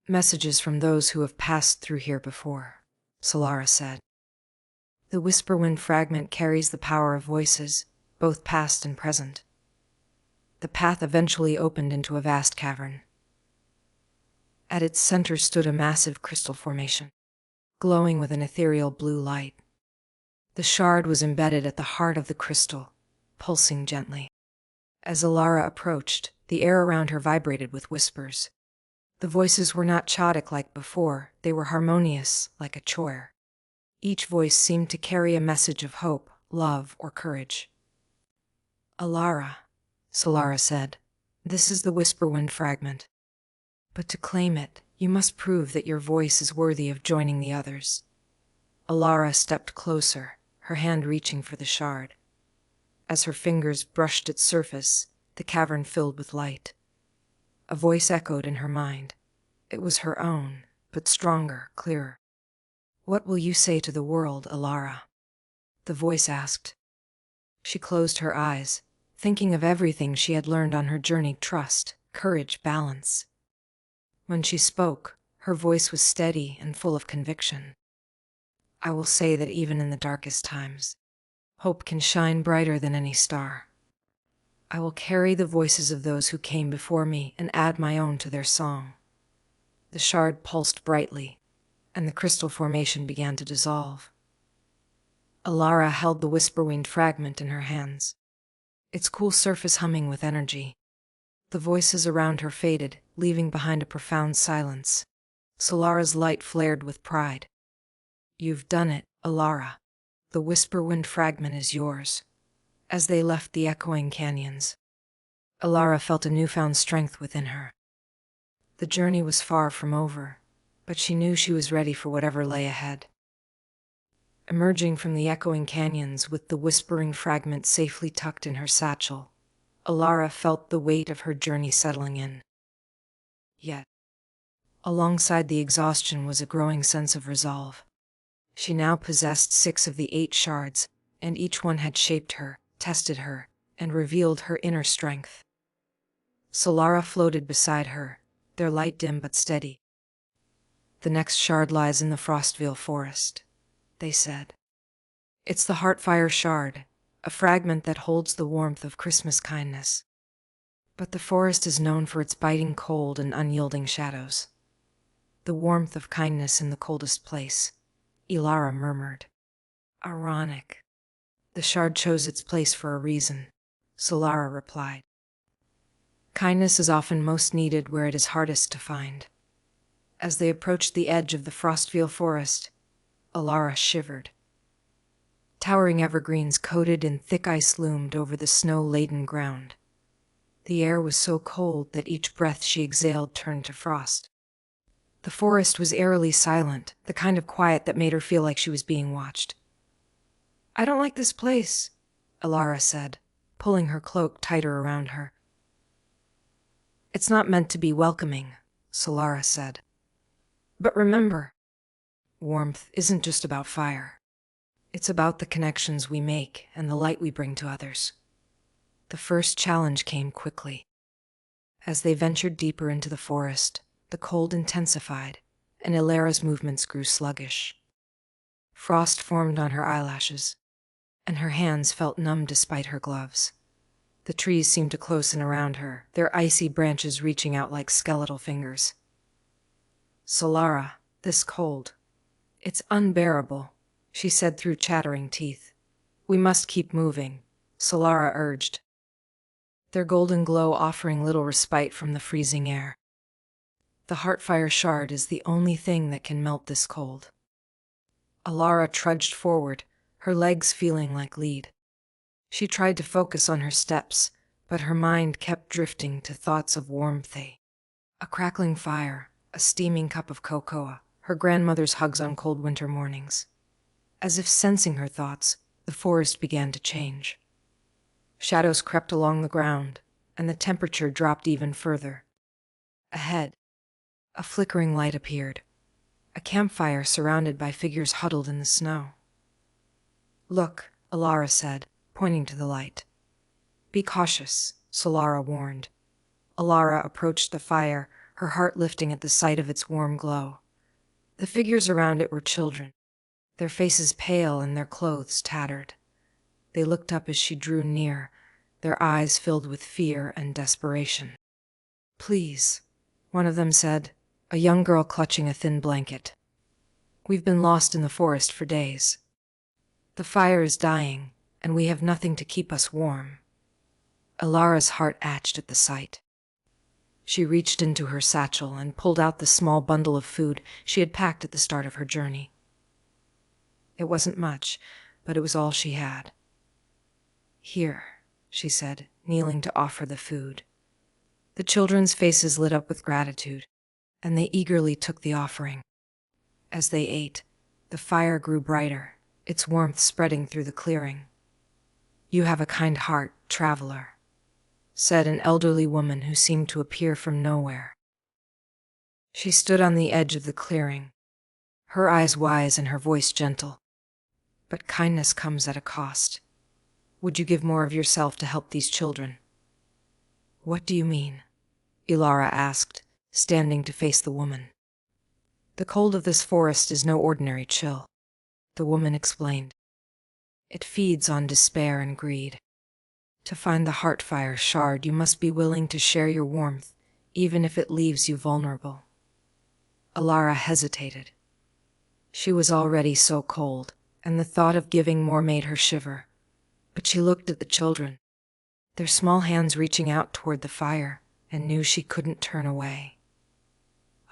"Messages from those who have passed through here before," Solara said. "The Whisperwind fragment carries the power of voices, both past and present." The path eventually opened into a vast cavern. At its center stood a massive crystal formation, glowing with an ethereal blue light. The shard was embedded at the heart of the crystal, pulsing gently. As Alara approached, the air around her vibrated with whispers. The voices were not chaotic like before, they were harmonious, like a choir. Each voice seemed to carry a message of hope, love, or courage. "Alara," Solara said, "this is the Whisperwind fragment. But to claim it, you must prove that your voice is worthy of joining the others." Alara stepped closer, her hand reaching for the shard. As her fingers brushed its surface, the cavern filled with light. A voice echoed in her mind. It was her own, but stronger, clearer. "What will you say to the world, Alara?" the voice asked. She closed her eyes, thinking of everything she had learned on her journey: trust, courage, balance. When she spoke, her voice was steady and full of conviction. "I will say that even in the darkest times, hope can shine brighter than any star. I will carry the voices of those who came before me and add my own to their song." The shard pulsed brightly, and the crystal formation began to dissolve. Alara held the Whisperwind fragment in her hands, its cool surface humming with energy. The voices around her faded, leaving behind a profound silence. Solara's light flared with pride. "You've done it, Alara. The Whisperwind fragment is yours." As they left the echoing canyons, Alara felt a newfound strength within her. The journey was far from over, but she knew she was ready for whatever lay ahead. Emerging from the echoing canyons with the whispering fragment safely tucked in her satchel, Alara felt the weight of her journey settling in. Yet, alongside the exhaustion was a growing sense of resolve. She now possessed 6 of the 8 shards, and each one had shaped her, tested her, and revealed her inner strength. Solara floated beside her, their light dim but steady. "The next shard lies in the Frostvale forest," they said. "It's the Heartfire shard, a fragment that holds the warmth of Christmas kindness. But the forest is known for its biting cold and unyielding shadows." "The warmth of kindness in the coldest place," Alara murmured. "Ironic. The shard chose its place for a reason," Solara replied. "Kindness is often most needed where it is hardest to find." As they approached the edge of the Frostvale forest, Alara shivered. Towering evergreens coated in thick ice loomed over the snow-laden ground. The air was so cold that each breath she exhaled turned to frost. The forest was eerily silent, the kind of quiet that made her feel like she was being watched. "I don't like this place," Alara said, pulling her cloak tighter around her. "It's not meant to be welcoming," Solara said. "But remember, warmth isn't just about fire. It's about the connections we make and the light we bring to others." The first challenge came quickly. As they ventured deeper into the forest, the cold intensified, and Alara's movements grew sluggish. Frost formed on her eyelashes, and her hands felt numb despite her gloves. The trees seemed to close in around her, their icy branches reaching out like skeletal fingers. "Solara, this cold. It's unbearable," she said through chattering teeth. "We must keep moving," Solara urged, their golden glow offering little respite from the freezing air. "The Heartfire shard is the only thing that can melt this cold." Alara trudged forward, her legs feeling like lead. She tried to focus on her steps, but her mind kept drifting to thoughts of warmth. A crackling fire, a steaming cup of cocoa, her grandmother's hugs on cold winter mornings. As if sensing her thoughts, the forest began to change. Shadows crept along the ground, and the temperature dropped even further. Ahead, a flickering light appeared, a campfire surrounded by figures huddled in the snow. "Look," Alara said, pointing to the light. "Be cautious," Solara warned. Alara approached the fire, her heart lifting at the sight of its warm glow. The figures around it were children, their faces pale and their clothes tattered. They looked up as she drew near, their eyes filled with fear and desperation. "Please," one of them said, a young girl clutching a thin blanket. "We've been lost in the forest for days. The fire is dying, and we have nothing to keep us warm." Alara's heart ached at the sight. She reached into her satchel and pulled out the small bundle of food she had packed at the start of her journey. It wasn't much, but it was all she had. "Here," she said, kneeling to offer the food. The children's faces lit up with gratitude, and they eagerly took the offering. As they ate, the fire grew brighter, its warmth spreading through the clearing. "You have a kind heart, traveler," said an elderly woman who seemed to appear from nowhere. She stood on the edge of the clearing, her eyes wise and her voice gentle. "But kindness comes at a cost. Would you give more of yourself to help these children?" "What do you mean?" Ilara asked, standing to face the woman. "The cold of this forest is no ordinary chill," the woman explained. "It feeds on despair and greed. To find the heart fire shard, you must be willing to share your warmth, even if it leaves you vulnerable." Alara hesitated. She was already so cold, and the thought of giving more made her shiver. But she looked at the children, their small hands reaching out toward the fire, and knew she couldn't turn away.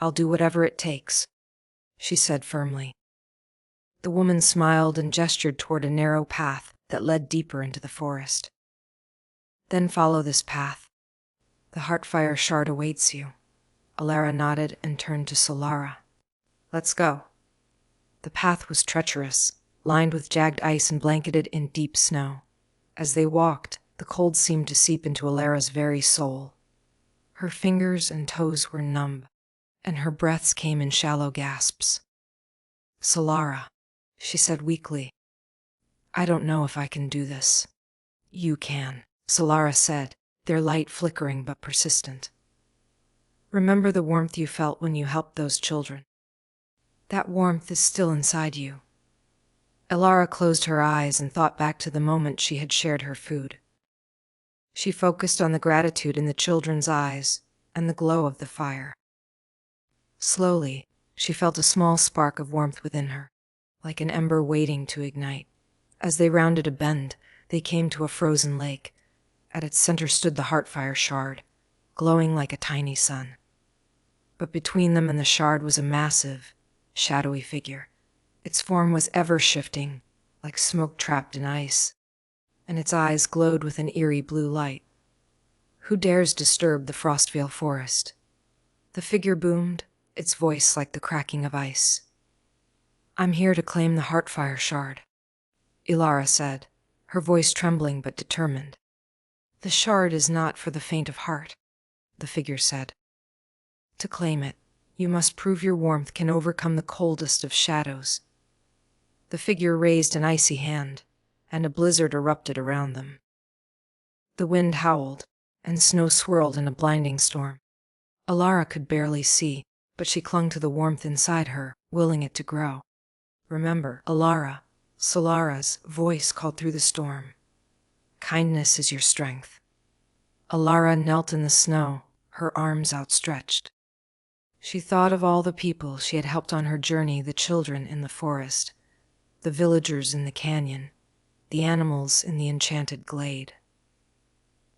"I'll do whatever it takes," she said firmly. The woman smiled and gestured toward a narrow path that led deeper into the forest. "Then follow this path. The Heartfire shard awaits you." Alara nodded and turned to Solara. "Let's go." The path was treacherous, lined with jagged ice and blanketed in deep snow. As they walked, the cold seemed to seep into Alara's very soul. Her fingers and toes were numb, and her breaths came in shallow gasps. "Solara," she said weakly, "I don't know if I can do this." "You can," Solara said, their light flickering but persistent. "Remember the warmth you felt when you helped those children. That warmth is still inside you." Alara closed her eyes and thought back to the moment she had shared her food. She focused on the gratitude in the children's eyes and the glow of the fire. Slowly, she felt a small spark of warmth within her, like an ember waiting to ignite. As they rounded a bend, they came to a frozen lake. At its center stood the Heartfire shard, glowing like a tiny sun. But between them and the shard was a massive, shadowy figure. Its form was ever-shifting, like smoke trapped in ice, and its eyes glowed with an eerie blue light. "Who dares disturb the Frostvale forest?" The figure boomed, its voice like the cracking of ice. "I'm here to claim the Heartfire shard," Ilara said, her voice trembling but determined. "The shard is not for the faint of heart," the figure said. "To claim it, you must prove your warmth can overcome the coldest of shadows." The figure raised an icy hand, and a blizzard erupted around them. The wind howled, and snow swirled in a blinding storm. Alara could barely see, but she clung to the warmth inside her, willing it to grow. "Remember, Alara," Solara's voice called through the storm. "Kindness is your strength." Alara knelt in the snow, her arms outstretched. She thought of all the people she had helped on her journey, the children in the forest, the villagers in the canyon, the animals in the enchanted glade.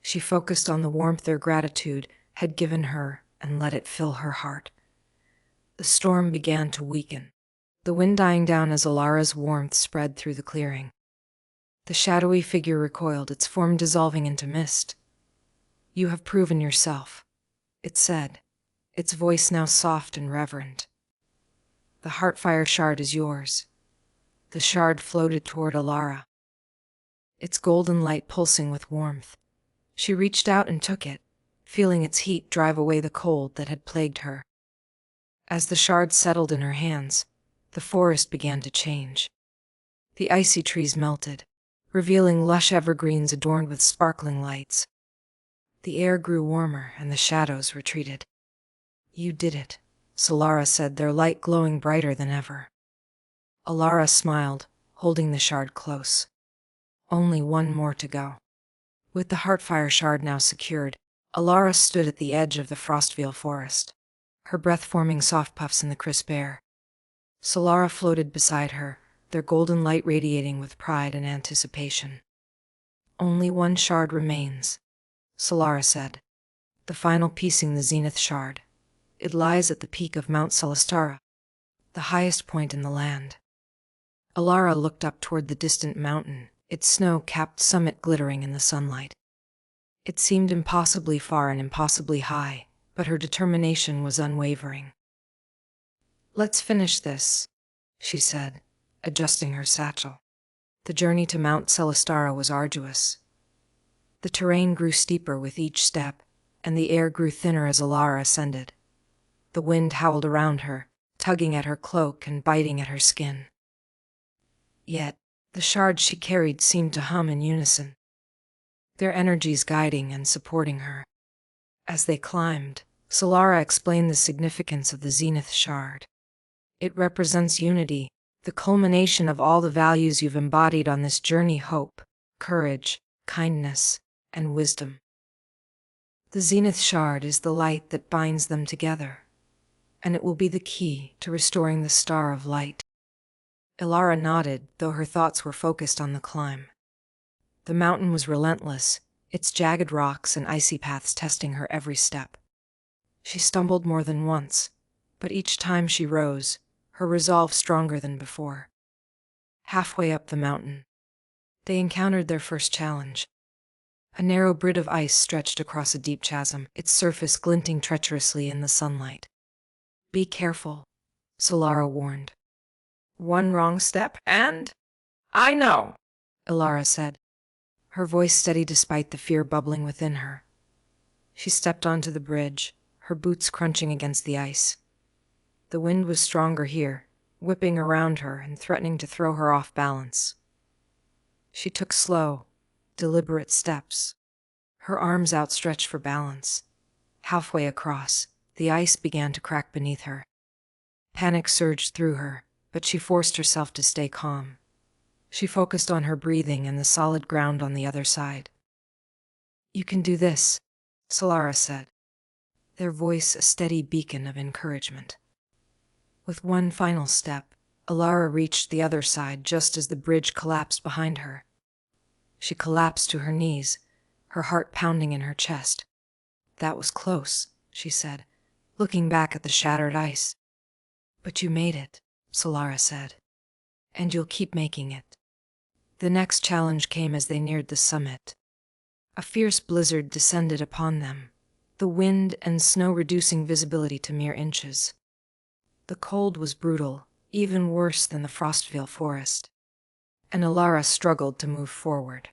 She focused on the warmth their gratitude had given her and let it fill her heart. The storm began to weaken, the wind dying down as Alara's warmth spread through the clearing. The shadowy figure recoiled, its form dissolving into mist. "You have proven yourself," it said, its voice now soft and reverent. "The Heartfire shard is yours." The shard floated toward Alara. its golden light pulsing with warmth. She reached out and took it, feeling its heat drive away the cold that had plagued her. As the shard settled in her hands, the forest began to change. The icy trees melted, revealing lush evergreens adorned with sparkling lights. The air grew warmer and the shadows retreated. "You did it," Solara said, their light glowing brighter than ever. Alara smiled, holding the shard close. Only one more to go. With the Heartfire shard now secured, Alara stood at the edge of the Frostveil forest, her breath forming soft puffs in the crisp air. Solara floated beside her, their golden light radiating with pride and anticipation. "Only one shard remains," Solara said, "the final piecing the Zenith shard. It lies at the peak of Mount Celestara, the highest point in the land." Alara looked up toward the distant mountain, its snow-capped summit glittering in the sunlight. It seemed impossibly far and impossibly high, but her determination was unwavering. "Let's finish this," she said, adjusting her satchel. The journey to Mount Celestara was arduous. The terrain grew steeper with each step, and the air grew thinner as Alara ascended. The wind howled around her, tugging at her cloak and biting at her skin. Yet, the shards she carried seemed to hum in unison, their energies guiding and supporting her. As they climbed, Solara explained the significance of the Zenith shard. "It represents unity, the culmination of all the values you've embodied on this journey: hope, courage, kindness, and wisdom. The Zenith shard is the light that binds them together, and it will be the key to restoring the Star of Light." Ilara nodded, though her thoughts were focused on the climb. The mountain was relentless, its jagged rocks and icy paths testing her every step. She stumbled more than once, but each time she rose, her resolve stronger than before. Halfway up the mountain, they encountered their first challenge. A narrow bridge of ice stretched across a deep chasm, its surface glinting treacherously in the sunlight. "Be careful," Solara warned. One wrong step and... I know, Ilara said, her voice steady despite the fear bubbling within her. She stepped onto the bridge, her boots crunching against the ice. The wind was stronger here, whipping around her and threatening to throw her off balance. She took slow, deliberate steps, her arms outstretched for balance. Halfway across, the ice began to crack beneath her. Panic surged through her, but she forced herself to stay calm. She focused on her breathing and the solid ground on the other side. "You can do this," Solara said, their voice a steady beacon of encouragement. With one final step, Alara reached the other side just as the bridge collapsed behind her. She collapsed to her knees, her heart pounding in her chest. "That was close," she said, looking back at the shattered ice. "But you made it," Solara said, "and you'll keep making it." The next challenge came as they neared the summit. A fierce blizzard descended upon them, the wind and snow reducing visibility to mere inches. The cold was brutal, even worse than the Frostveil forest, and Alara struggled to move forward.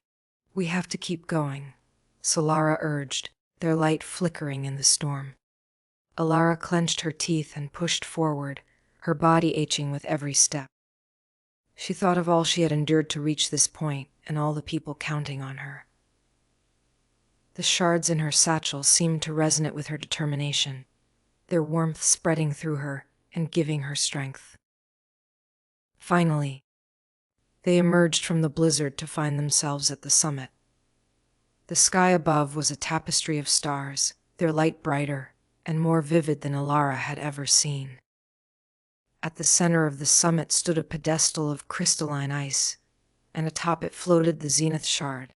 "We have to keep going," Solara urged, their light flickering in the storm. Alara clenched her teeth and pushed forward, her body aching with every step. She thought of all she had endured to reach this point and all the people counting on her. The shards in her satchel seemed to resonate with her determination, their warmth spreading through her and giving her strength. Finally, they emerged from the blizzard to find themselves at the summit. The sky above was a tapestry of stars, their light brighter and more vivid than Alara had ever seen. At the center of the summit stood a pedestal of crystalline ice, and atop it floated the Zenith shard.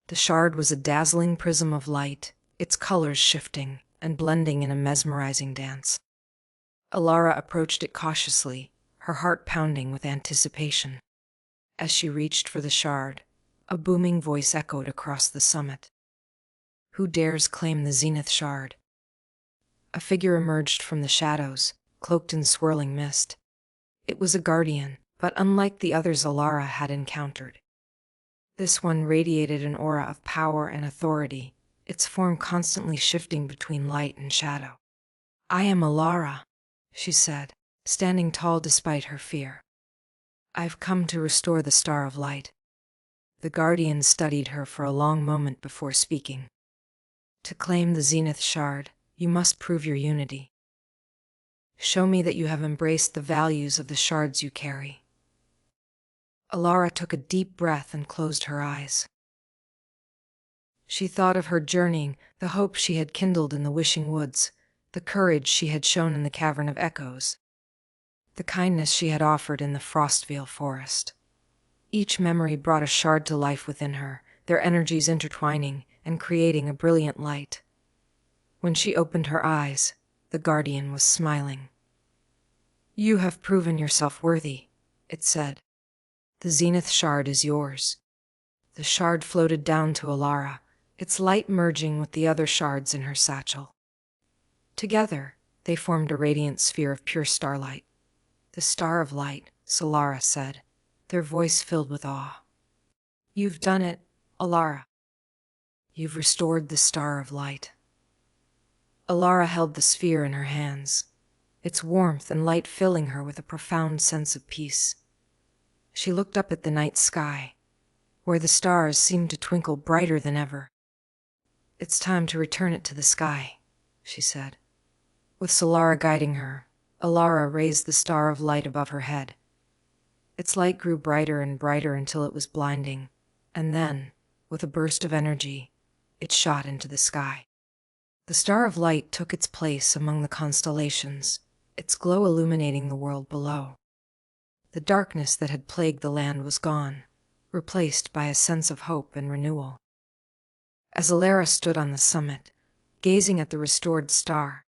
The shard was a dazzling prism of light, its colors shifting and blending in a mesmerizing dance. Alara approached it cautiously, her heart pounding with anticipation. As she reached for the shard, a booming voice echoed across the summit. "Who dares claim the Zenith shard?" A figure emerged from the shadows, cloaked in swirling mist. It was a guardian, but unlike the others Alara had encountered. This one radiated an aura of power and authority, its form constantly shifting between light and shadow. "I am Alara," she said, standing tall despite her fear. "I've come to restore the Star of Light." The guardian studied her for a long moment before speaking. "To claim the Zenith Shard, you must prove your unity. Show me that you have embraced the values of the shards you carry." Alara took a deep breath and closed her eyes. She thought of her journeying, the hope she had kindled in the Wishing Woods, the courage she had shown in the Cavern of Echoes, the kindness she had offered in the Frostvale Forest. Each memory brought a shard to life within her, their energies intertwining and creating a brilliant light. When she opened her eyes, the guardian was smiling. "You have proven yourself worthy," it said. "The Zenith Shard is yours." The shard floated down to Alara, its light merging with the other shards in her satchel. Together, they formed a radiant sphere of pure starlight. "The Star of Light," Solara said, their voice filled with awe. "You've done it, Alara. You've restored the Star of Light." Alara held the sphere in her hands, its warmth and light filling her with a profound sense of peace. She looked up at the night sky, where the stars seemed to twinkle brighter than ever. "It's time to return it to the sky," she said. With Solara guiding her, Alara raised the Star of Light above her head. Its light grew brighter and brighter until it was blinding, and then, with a burst of energy, it shot into the sky. The Star of Light took its place among the constellations, its glow illuminating the world below. The darkness that had plagued the land was gone, replaced by a sense of hope and renewal. As Alara stood on the summit, gazing at the restored star,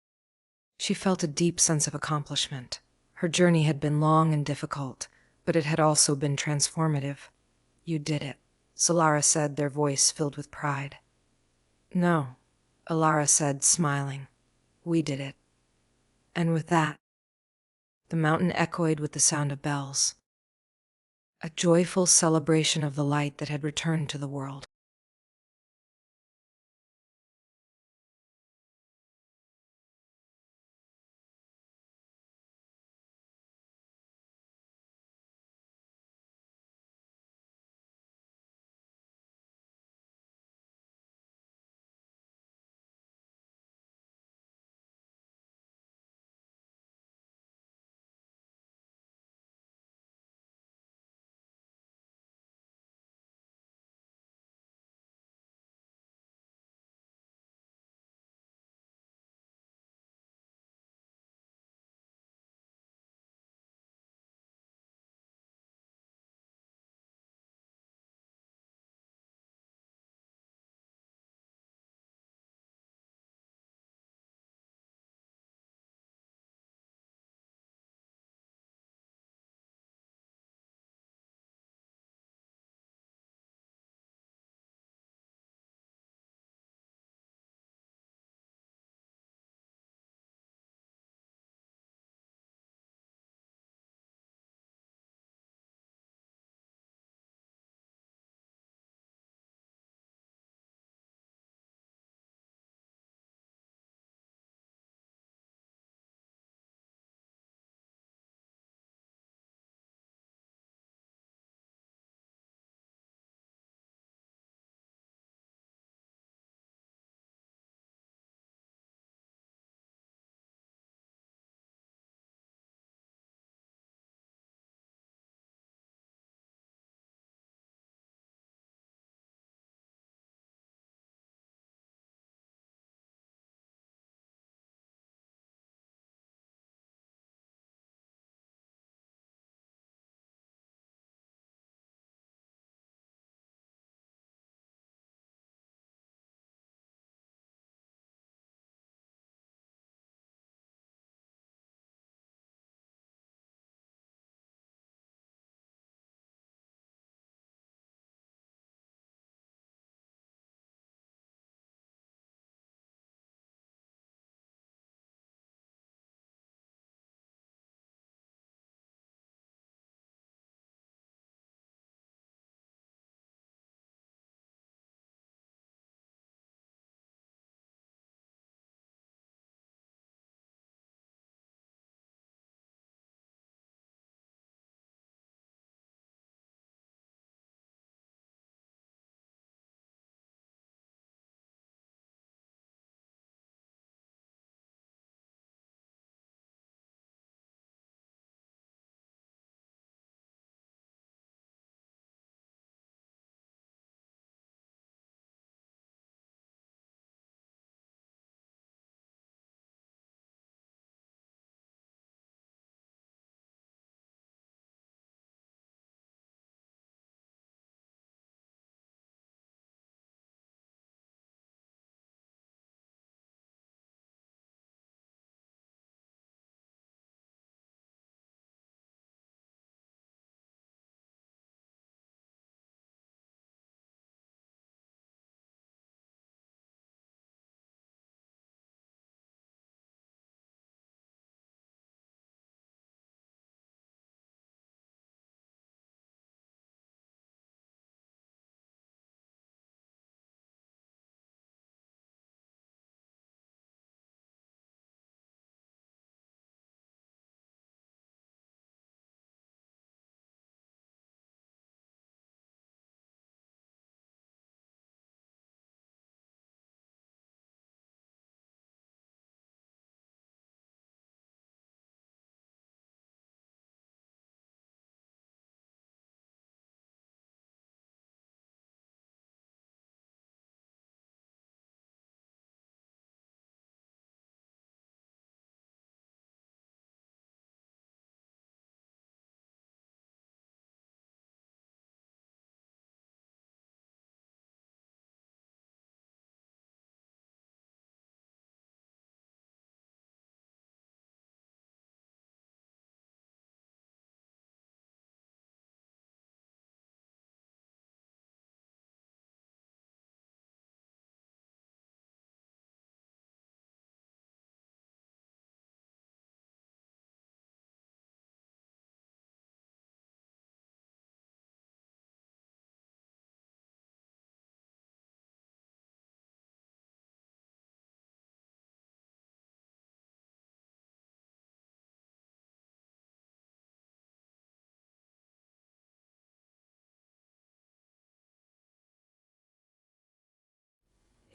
she felt a deep sense of accomplishment. Her journey had been long and difficult, but it had also been transformative. "You did it," Solara said, their voice filled with pride. "No," Alara said, smiling. "We did it." And with that, the mountain echoed with the sound of bells, a joyful celebration of the light that had returned to the world.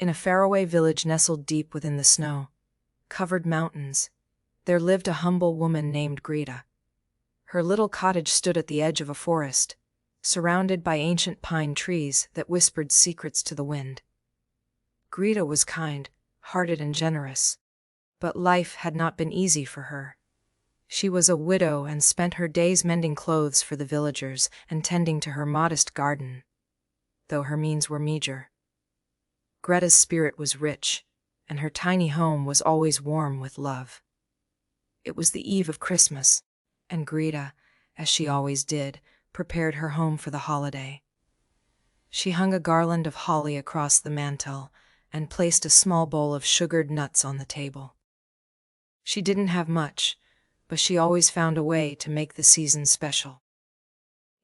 In a faraway village nestled deep within the snow-covered mountains, there lived a humble woman named Greta. Her little cottage stood at the edge of a forest, surrounded by ancient pine trees that whispered secrets to the wind. Greta was kind, hearted, and generous, but life had not been easy for her. She was a widow and spent her days mending clothes for the villagers and tending to her modest garden, though her means were meager. Greta's spirit was rich, and her tiny home was always warm with love. It was the eve of Christmas, and Greta, as she always did, prepared her home for the holiday. She hung a garland of holly across the mantel and placed a small bowl of sugared nuts on the table. She didn't have much, but she always found a way to make the season special.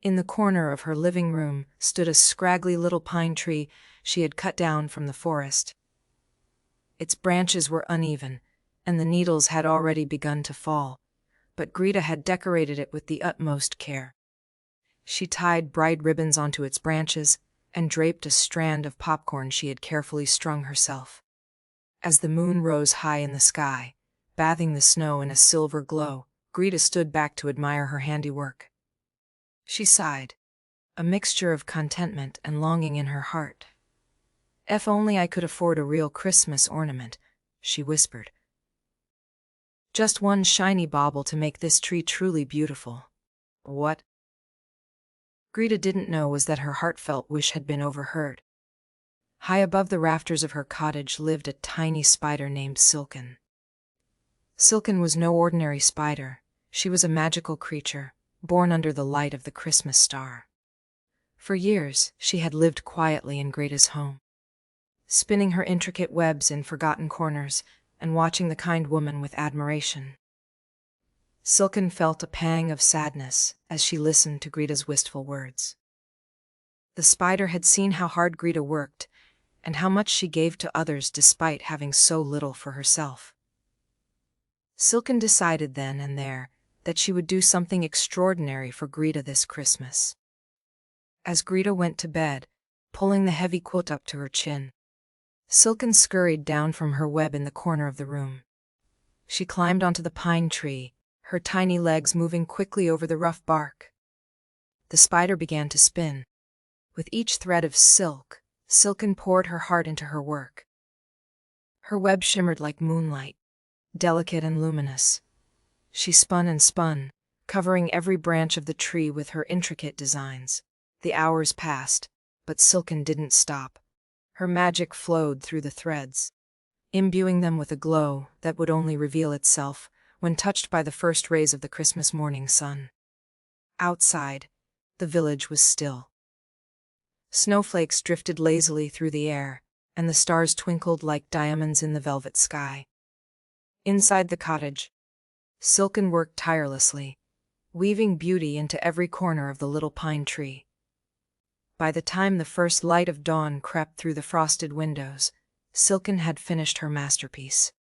In the corner of her living room stood a scraggly little pine tree she had cut down from the forest. Its branches were uneven, and the needles had already begun to fall, but Greta had decorated it with the utmost care. She tied bright ribbons onto its branches and draped a strand of popcorn she had carefully strung herself. As the moon rose high in the sky, bathing the snow in a silver glow, Greta stood back to admire her handiwork. She sighed, a mixture of contentment and longing in her heart. "If only I could afford a real Christmas ornament," she whispered. "Just one shiny bauble to make this tree truly beautiful." What Greta didn't know was that her heartfelt wish had been overheard. High above the rafters of her cottage lived a tiny spider named Silken. Silken was no ordinary spider. She was a magical creature, born under the light of the Christmas star. For years, she had lived quietly in Greta's home, spinning her intricate webs in forgotten corners and watching the kind woman with admiration. Silken felt a pang of sadness as she listened to Greta's wistful words. The spider had seen how hard Greta worked and how much she gave to others despite having so little for herself. Silken decided then and there that she would do something extraordinary for Greta this Christmas. As Greta went to bed, pulling the heavy quilt up to her chin, Silken scurried down from her web in the corner of the room. She climbed onto the pine tree, her tiny legs moving quickly over the rough bark. The spider began to spin. With each thread of silk, Silken poured her heart into her work. Her web shimmered like moonlight, delicate and luminous. She spun and spun, covering every branch of the tree with her intricate designs. The hours passed, but Silken didn't stop. Her magic flowed through the threads, imbuing them with a glow that would only reveal itself when touched by the first rays of the Christmas morning sun. Outside, the village was still. Snowflakes drifted lazily through the air, and the stars twinkled like diamonds in the velvet sky. Inside the cottage, Silken worked tirelessly, weaving beauty into every corner of the little pine tree. By the time the first light of dawn crept through the frosted windows, Silken had finished her masterpiece.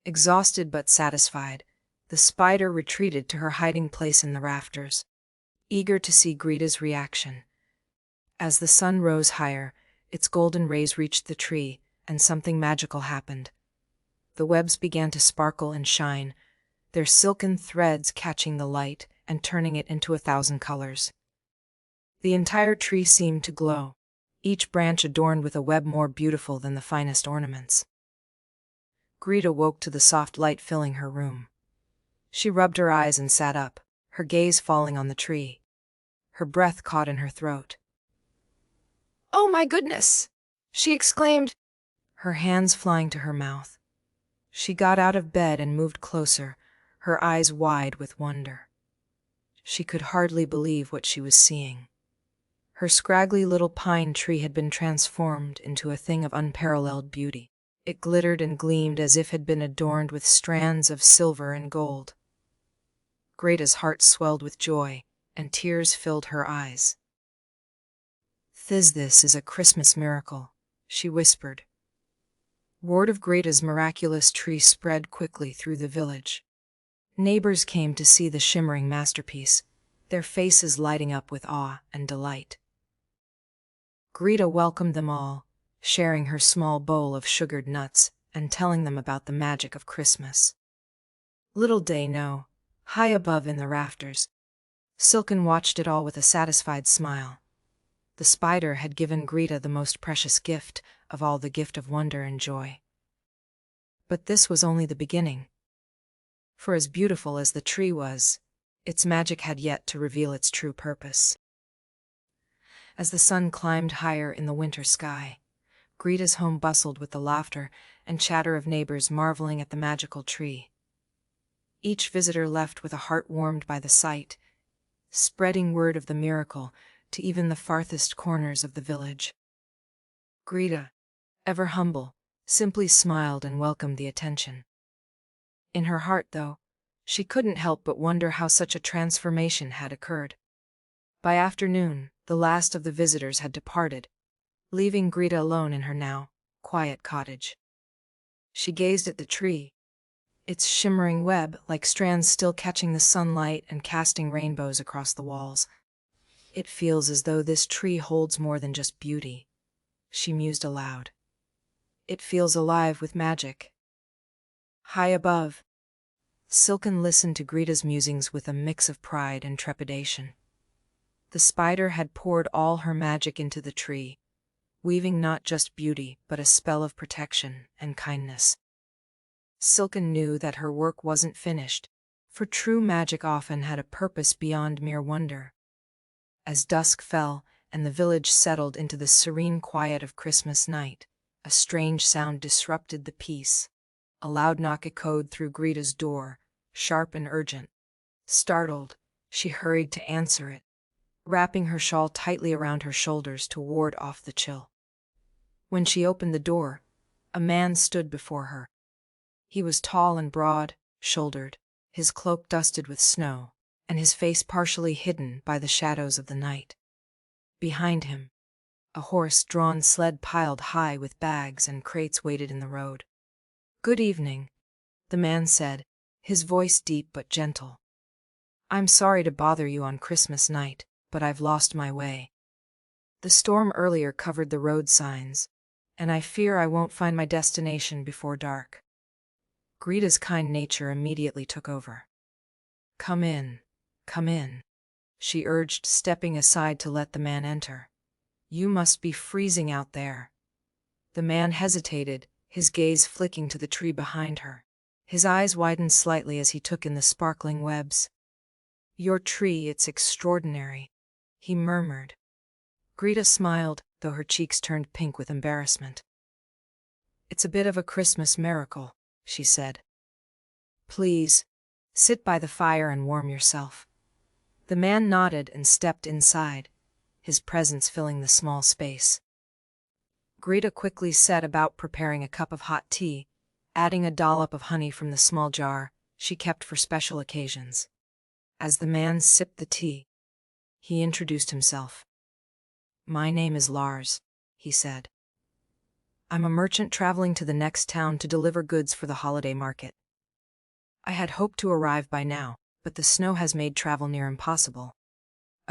Exhausted but satisfied, the spider retreated to her hiding place in the rafters, eager to see Greta's reaction. As the sun rose higher, its golden rays reached the tree, and something magical happened. The webs began to sparkle and shine, their silken threads catching the light and turning it into 1,000 colors. The entire tree seemed to glow, each branch adorned with a web more beautiful than the finest ornaments. Greta woke to the soft light filling her room. She rubbed her eyes and sat up, her gaze falling on the tree. Her breath caught in her throat. Oh my goodness! She exclaimed, her hands flying to her mouth. She got out of bed and moved closer, her eyes wide with wonder. She could hardly believe what she was seeing. Her scraggly little pine tree had been transformed into a thing of unparalleled beauty. It glittered and gleamed as if it had been adorned with strands of silver and gold. Greta's heart swelled with joy, and tears filled her eyes. "This is a Christmas miracle," she whispered. Word of Greta's miraculous tree spread quickly through the village. Neighbors came to see the shimmering masterpiece, their faces lighting up with awe and delight. Greta welcomed them all, sharing her small bowl of sugared nuts and telling them about the magic of Christmas. Little they know, high above in the rafters, Silken watched it all with a satisfied smile. The spider had given Greta the most precious gift of all, the gift of wonder and joy. But this was only the beginning. For as beautiful as the tree was, its magic had yet to reveal its true purpose. As the sun climbed higher in the winter sky, Greta's home bustled with the laughter and chatter of neighbors marveling at the magical tree. Each visitor left with a heart warmed by the sight, spreading word of the miracle to even the farthest corners of the village. Greta, ever humble, simply smiled and welcomed the attention. In her heart, though, she couldn't help but wonder how such a transformation had occurred. By afternoon, the last of the visitors had departed, leaving Greta alone in her now quiet cottage. She gazed at the tree, its shimmering web like strands still catching the sunlight and casting rainbows across the walls. It feels as though this tree holds more than just beauty, she mused aloud. It feels alive with magic. High above, Silken listened to Greta's musings with a mix of pride and trepidation. The spider had poured all her magic into the tree, weaving not just beauty but a spell of protection and kindness. Silken knew that her work wasn't finished, for true magic often had a purpose beyond mere wonder. As dusk fell and the village settled into the serene quiet of Christmas night, a strange sound disrupted the peace. A loud knock echoed through Greta's door, sharp and urgent. Startled, she hurried to answer it, wrapping her shawl tightly around her shoulders to ward off the chill. When she opened the door, a man stood before her. He was tall and broad-shouldered, his cloak dusted with snow, and his face partially hidden by the shadows of the night. Behind him, a horse-drawn sled piled high with bags and crates waited in the road. "Good evening," the man said, his voice deep but gentle. "I'm sorry to bother you on Christmas night, but I've lost my way. The storm earlier covered the road signs, and I fear I won't find my destination before dark." Greta's kind nature immediately took over. Come in," she urged, stepping aside to let the man enter. "You must be freezing out there." The man hesitated, his gaze flicking to the tree behind her. His eyes widened slightly as he took in the sparkling webs. "Your tree, it's extraordinary," he murmured. Greta smiled, though her cheeks turned pink with embarrassment. "It's a bit of a Christmas miracle," she said. "Please, sit by the fire and warm yourself." The man nodded and stepped inside, his presence filling the small space. Greta quickly set about preparing a cup of hot tea, adding a dollop of honey from the small jar she kept for special occasions. As the man sipped the tea, he introduced himself. "My name is Lars," he said. "I'm a merchant traveling to the next town to deliver goods for the holiday market. I had hoped to arrive by now, but the snow has made travel near impossible."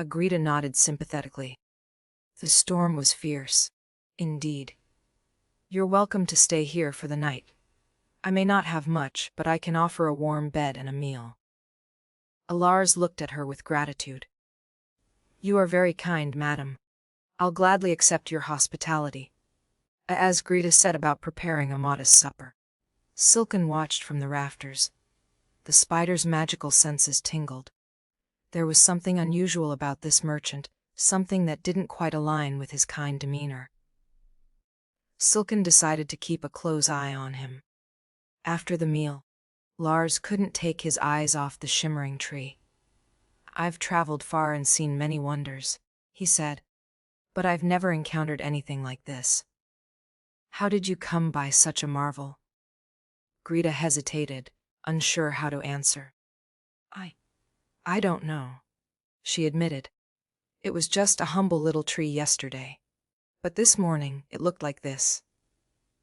Greta nodded sympathetically. The storm was fierce, indeed. "You're welcome to stay here for the night. I may not have much, but I can offer a warm bed and a meal." Lars looked at her with gratitude. "You are very kind, madam. I'll gladly accept your hospitality." As Greta set about preparing a modest supper, Silken watched from the rafters. The spider's magical senses tingled. There was something unusual about this merchant, something that didn't quite align with his kind demeanor. Silken decided to keep a close eye on him. After the meal, Lars couldn't take his eyes off the shimmering tree. "I've traveled far and seen many wonders," he said, "but I've never encountered anything like this. How did you come by such a marvel?" Greta hesitated, unsure how to answer. I don't know," she admitted. "It was just a humble little tree yesterday. But this morning, it looked like this.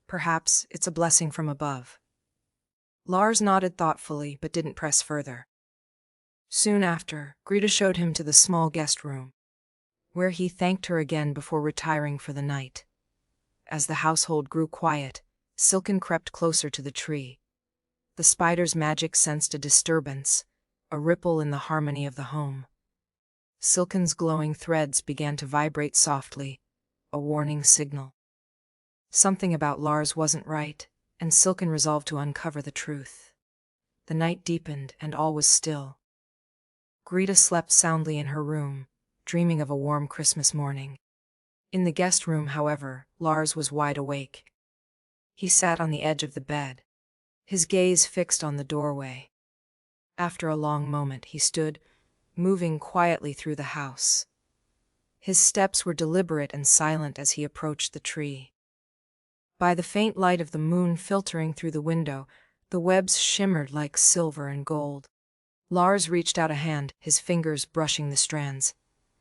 Perhaps it's a blessing from above." Lars nodded thoughtfully but didn't press further. Soon after, Greta showed him to the small guest room, where he thanked her again before retiring for the night. As the household grew quiet, Silken crept closer to the tree. The spider's magic sensed a disturbance, a ripple in the harmony of the home. Silken's glowing threads began to vibrate softly, a warning signal. Something about Lars wasn't right, and Silken resolved to uncover the truth. The night deepened, and all was still. Greta slept soundly in her room, dreaming of a warm Christmas morning. In the guest room, however, Lars was wide awake. He sat on the edge of the bed, his gaze fixed on the doorway. After a long moment he stood, moving quietly through the house. His steps were deliberate and silent as he approached the tree. By the faint light of the moon filtering through the window, the webs shimmered like silver and gold. Lars reached out a hand, his fingers brushing the strands.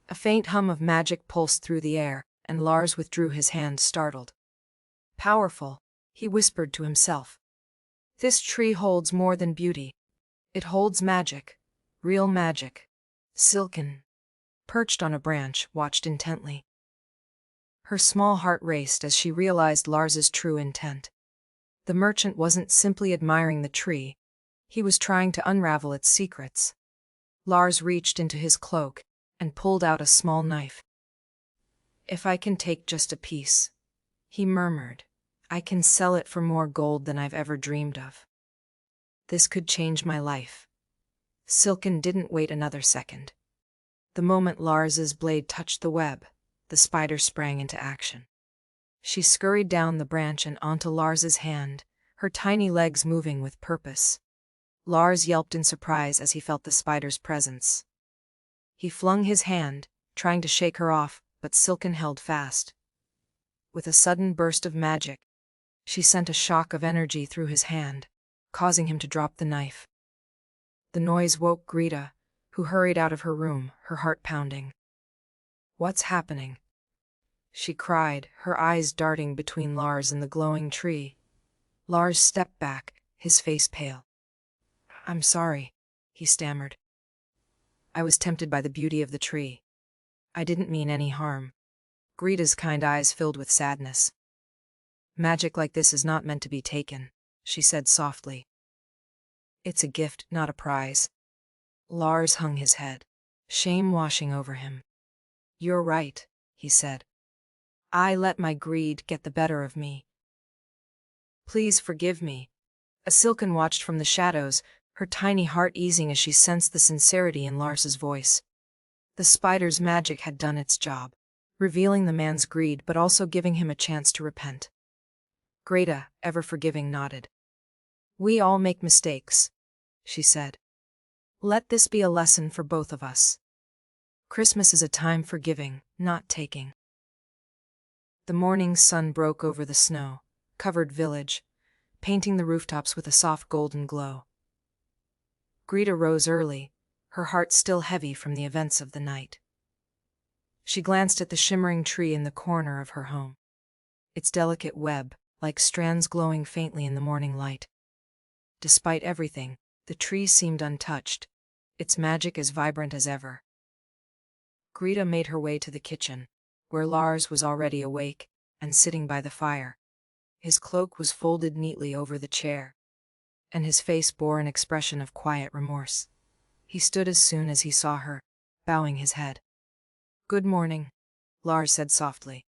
A faint hum of magic pulsed through the air, and Lars withdrew his hand, startled. Powerful, he whispered to himself. This tree holds more than beauty. It holds magic, real magic. Silken, perched on a branch, watched intently. Her small heart raced as she realized Lars's true intent. The merchant wasn't simply admiring the tree, he was trying to unravel its secrets. Lars reached into his cloak and pulled out a small knife. If I can take just a piece, he murmured, I can sell it for more gold than I've ever dreamed of. This could change my life. Silken didn't wait another second. The moment Lars's blade touched the web, the spider sprang into action. She scurried down the branch and onto Lars's hand, her tiny legs moving with purpose. Lars yelped in surprise as he felt the spider's presence. He flung his hand, trying to shake her off, but Silken held fast. With a sudden burst of magic, she sent a shock of energy through his hand, causing him to drop the knife. The noise woke Greta, who hurried out of her room, her heart pounding. What's happening? She cried, her eyes darting between Lars and the glowing tree. Lars stepped back, his face pale. I'm sorry, he stammered. I was tempted by the beauty of the tree. I didn't mean any harm. Greta's kind eyes filled with sadness. Magic like this is not meant to be taken, she said softly. It's a gift, not a prize. Lars hung his head, shame washing over him. You're right, he said. I let my greed get the better of me. Please forgive me. A Silken watched from the shadows, her tiny heart easing as she sensed the sincerity in Lars's voice. The spider's magic had done its job, revealing the man's greed but also giving him a chance to repent. Greta, ever forgiving, nodded. We all make mistakes, she said. Let this be a lesson for both of us. Christmas is a time for giving, not taking. The morning sun broke over the snow-covered village, painting the rooftops with a soft golden glow. Greta rose early, her heart still heavy from the events of the night. She glanced at the shimmering tree in the corner of her home. Its delicate web, like strands glowing faintly in the morning light. Despite everything, the tree seemed untouched, its magic as vibrant as ever. Greta made her way to the kitchen, where Lars was already awake and sitting by the fire. His cloak was folded neatly over the chair, and his face bore an expression of quiet remorse. He stood as soon as he saw her, bowing his head. Good morning, Lars said softly.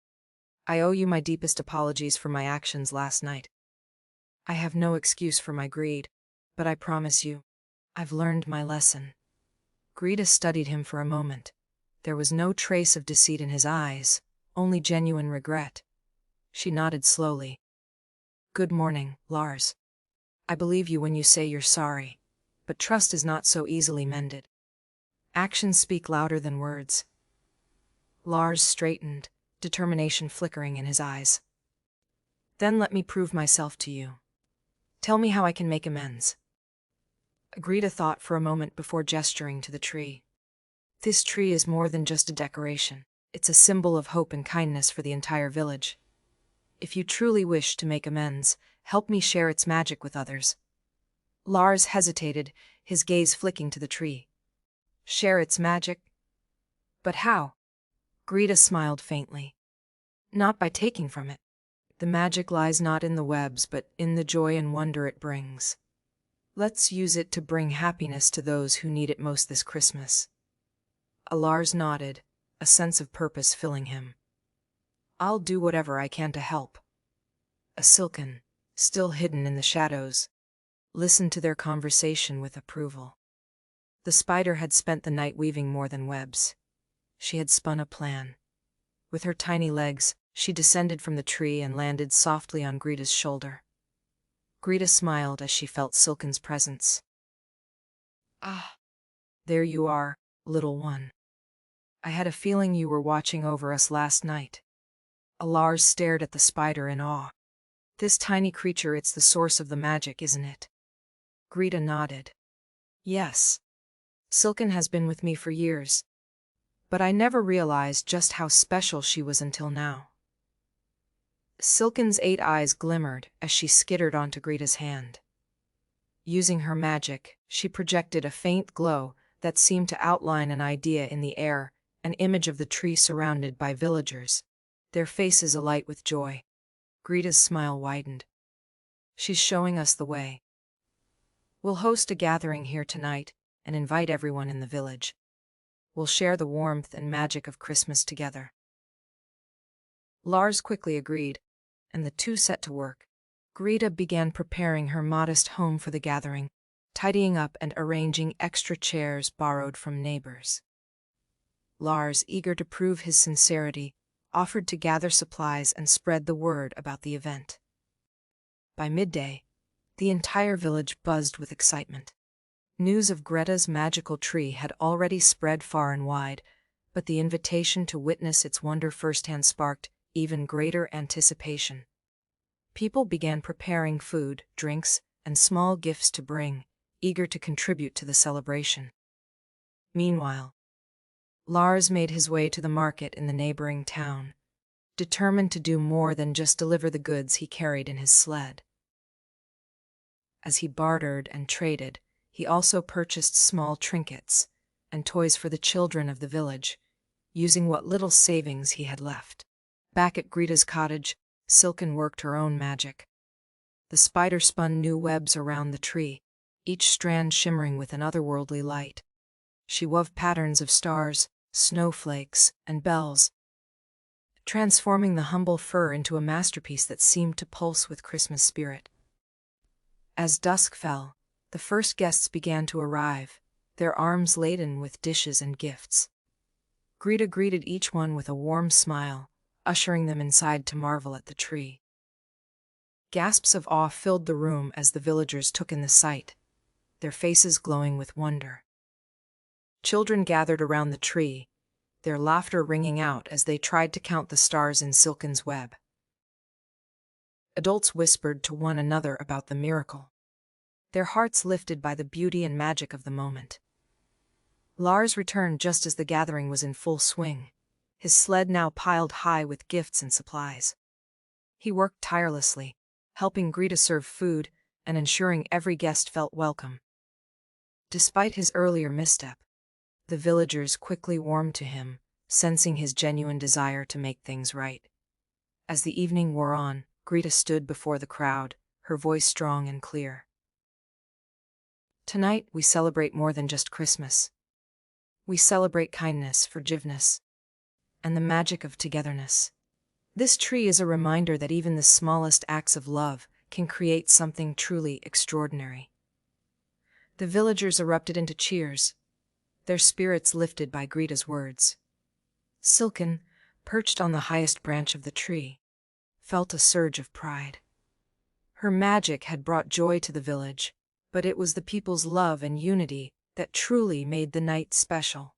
I owe you my deepest apologies for my actions last night. I have no excuse for my greed, but I promise you, I've learned my lesson. Greta studied him for a moment. There was no trace of deceit in his eyes, only genuine regret. She nodded slowly. Good morning, Lars. I believe you when you say you're sorry, but trust is not so easily mended. Actions speak louder than words. Lars straightened, determination flickering in his eyes. Then let me prove myself to you. Tell me how I can make amends. Greta thought for a moment before gesturing to the tree. This tree is more than just a decoration. It's a symbol of hope and kindness for the entire village. If you truly wish to make amends, help me share its magic with others. Lars hesitated, his gaze flicking to the tree. Share its magic? But how? Greta smiled faintly. Not by taking from it. The magic lies not in the webs, but in the joy and wonder it brings. Let's use it to bring happiness to those who need it most this Christmas. Alars nodded, a sense of purpose filling him. I'll do whatever I can to help. A silken, still hidden in the shadows, listened to their conversation with approval. The spider had spent the night weaving more than webs. She had spun a plan. With her tiny legs, she descended from the tree and landed softly on Greta's shoulder. Greta smiled as she felt Silken's presence. Ah, there you are, little one. I had a feeling you were watching over us last night. Alars stared at the spider in awe. This tiny creature, it's the source of the magic, isn't it? Greta nodded. Yes. Silken has been with me for years, but I never realized just how special she was until now. Silken's 8 eyes glimmered as she skittered onto Greta's hand. Using her magic, she projected a faint glow that seemed to outline an idea in the air, an image of the tree surrounded by villagers, their faces alight with joy. Greta's smile widened. She's showing us the way. We'll host a gathering here tonight and invite everyone in the village. We'll share the warmth and magic of Christmas together. Lars quickly agreed, and the two set to work. Greta began preparing her modest home for the gathering, tidying up and arranging extra chairs borrowed from neighbors. Lars, eager to prove his sincerity, offered to gather supplies and spread the word about the event. By midday, the entire village buzzed with excitement. News of Greta's magical tree had already spread far and wide, but the invitation to witness its wonder firsthand sparked even greater anticipation. People began preparing food, drinks, and small gifts to bring, eager to contribute to the celebration. Meanwhile, Lars made his way to the market in the neighboring town, determined to do more than just deliver the goods he carried in his sled. As he bartered and traded, he also purchased small trinkets and toys for the children of the village, using what little savings he had left. Back at Greta's cottage, Silken worked her own magic. The spider spun new webs around the tree, each strand shimmering with an otherworldly light. She wove patterns of stars, snowflakes, and bells, transforming the humble fur into a masterpiece that seemed to pulse with Christmas spirit. As dusk fell, the first guests began to arrive, their arms laden with dishes and gifts. Greta greeted each one with a warm smile, ushering them inside to marvel at the tree. Gasps of awe filled the room as the villagers took in the sight, their faces glowing with wonder. Children gathered around the tree, their laughter ringing out as they tried to count the stars in Silken's web. Adults whispered to one another about the miracle, their hearts lifted by the beauty and magic of the moment. Lars returned just as the gathering was in full swing, his sled now piled high with gifts and supplies. He worked tirelessly, helping Greta serve food and ensuring every guest felt welcome. Despite his earlier misstep, the villagers quickly warmed to him, sensing his genuine desire to make things right. As the evening wore on, Greta stood before the crowd, her voice strong and clear. Tonight we celebrate more than just Christmas. We celebrate kindness, forgiveness, and the magic of togetherness. This tree is a reminder that even the smallest acts of love can create something truly extraordinary. The villagers erupted into cheers, their spirits lifted by Greta's words. Silken, perched on the highest branch of the tree, felt a surge of pride. Her magic had brought joy to the village, but it was the people's love and unity that truly made the night special.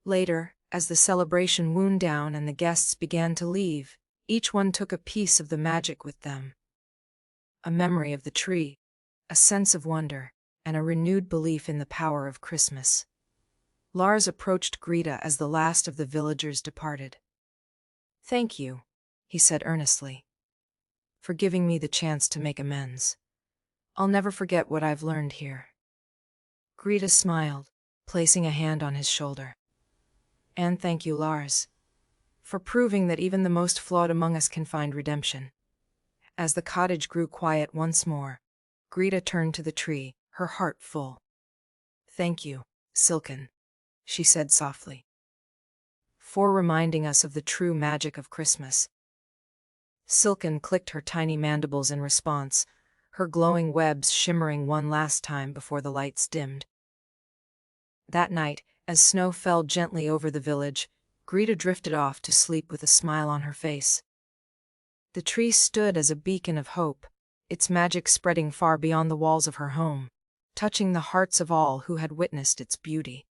Later, as the celebration wound down and the guests began to leave, each one took a piece of the magic with them. A memory of the tree, a sense of wonder, and a renewed belief in the power of Christmas. Lars approached Greta as the last of the villagers departed. "Thank you," he said earnestly, "for giving me the chance to make amends. I'll never forget what I've learned here." Greta smiled, placing a hand on his shoulder. "And thank you, Lars, for proving that even the most flawed among us can find redemption." As the cottage grew quiet once more, Greta turned to the tree, her heart full. "Thank you, Silken," she said softly, "for reminding us of the true magic of Christmas." Silken clicked her tiny mandibles in response, her glowing webs shimmering one last time before the lights dimmed. That night, as snow fell gently over the village, Greta drifted off to sleep with a smile on her face. The tree stood as a beacon of hope, its magic spreading far beyond the walls of her home, touching the hearts of all who had witnessed its beauty.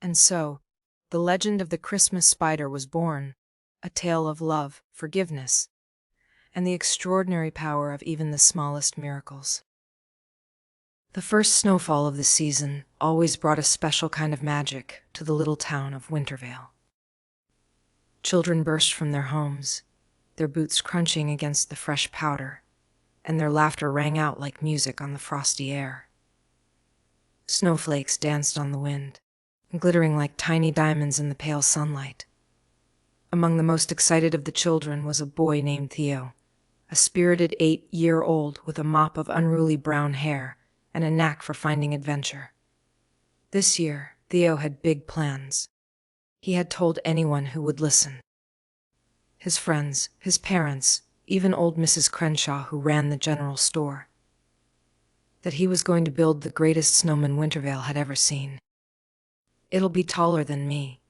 And so, the legend of the Christmas spider was born, a tale of love, forgiveness, and the extraordinary power of even the smallest miracles. The first snowfall of the season always brought a special kind of magic to the little town of Wintervale. Children burst from their homes, their boots crunching against the fresh powder, and their laughter rang out like music on the frosty air. Snowflakes danced on the wind, glittering like tiny diamonds in the pale sunlight. Among the most excited of the children was a boy named Theo, a spirited 8-year-old with a mop of unruly brown hair and a knack for finding adventure. This year, Theo had big plans. He had told anyone who would listen. His friends, his parents, even old Mrs. Crenshaw who ran the general store, that he was going to build the greatest snowman Wintervale had ever seen. "It'll be taller than me,"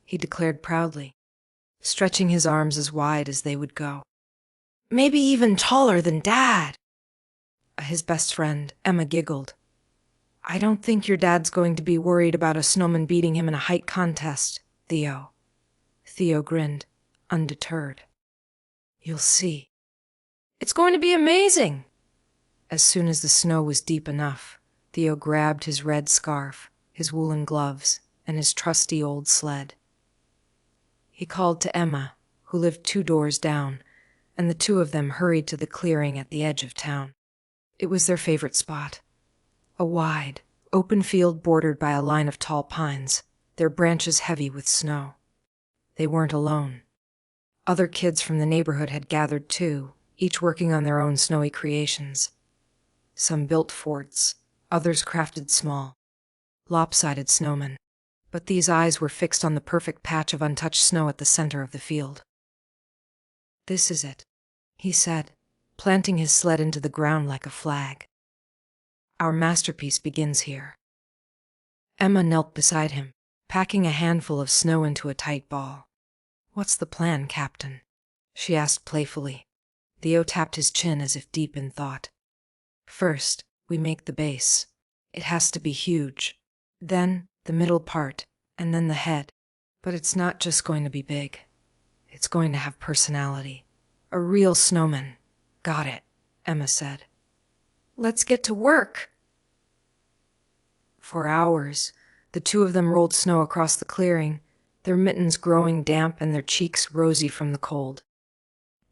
he declared proudly, stretching his arms as wide as they would go. "Maybe even taller than Dad." His best friend, Emma, giggled. "I don't think your dad's going to be worried about a snowman beating him in a height contest, Theo." Theo grinned, undeterred. "You'll see. It's going to be amazing." As soon as the snow was deep enough, Theo grabbed his red scarf, his woolen gloves, and his trusty old sled. He called to Emma, who lived 2 doors down, and the two of them hurried to the clearing at the edge of town. It was their favorite spot. A wide, open field bordered by a line of tall pines, their branches heavy with snow. They weren't alone. Other kids from the neighborhood had gathered too, each working on their own snowy creations. Some built forts, others crafted small, lopsided snowmen. But these eyes were fixed on the perfect patch of untouched snow at the center of the field. "This is it," he said, planting his sled into the ground like a flag. "Our masterpiece begins here." Emma knelt beside him, packing a handful of snow into a tight ball. "What's the plan, Captain?" she asked playfully. Theo tapped his chin as if deep in thought. "First, we make the base. It has to be huge. Then, the middle part, and then the head. But it's not just going to be big. It's going to have personality. A real snowman." "Got it," Emma said. "Let's get to work." For hours, the two of them rolled snow across the clearing, their mittens growing damp and their cheeks rosy from the cold.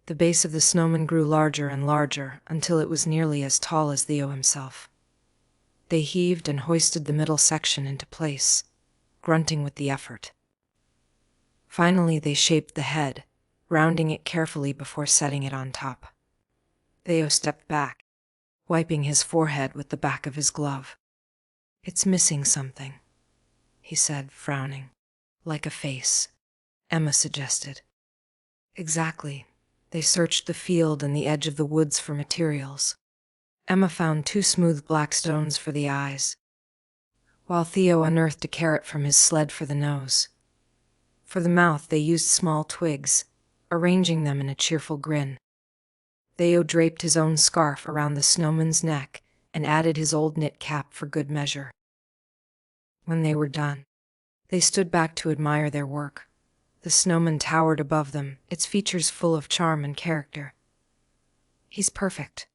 The base of the snowman grew larger and larger until it was nearly as tall as Theo himself. They heaved and hoisted the middle section into place, grunting with the effort. Finally, they shaped the head, rounding it carefully before setting it on top. Theo stepped back, wiping his forehead with the back of his glove. "It's missing something," he said, frowning. "Like a face," Emma suggested. "Exactly." They searched the field and the edge of the woods for materials. Emma found 2 smooth black stones for the eyes, while Theo unearthed a carrot from his sled for the nose. For the mouth, they used small twigs, arranging them in a cheerful grin. Theo draped his own scarf around the snowman's neck and added his old knit cap for good measure. When they were done, they stood back to admire their work. The snowman towered above them, its features full of charm and character. "He's perfect,"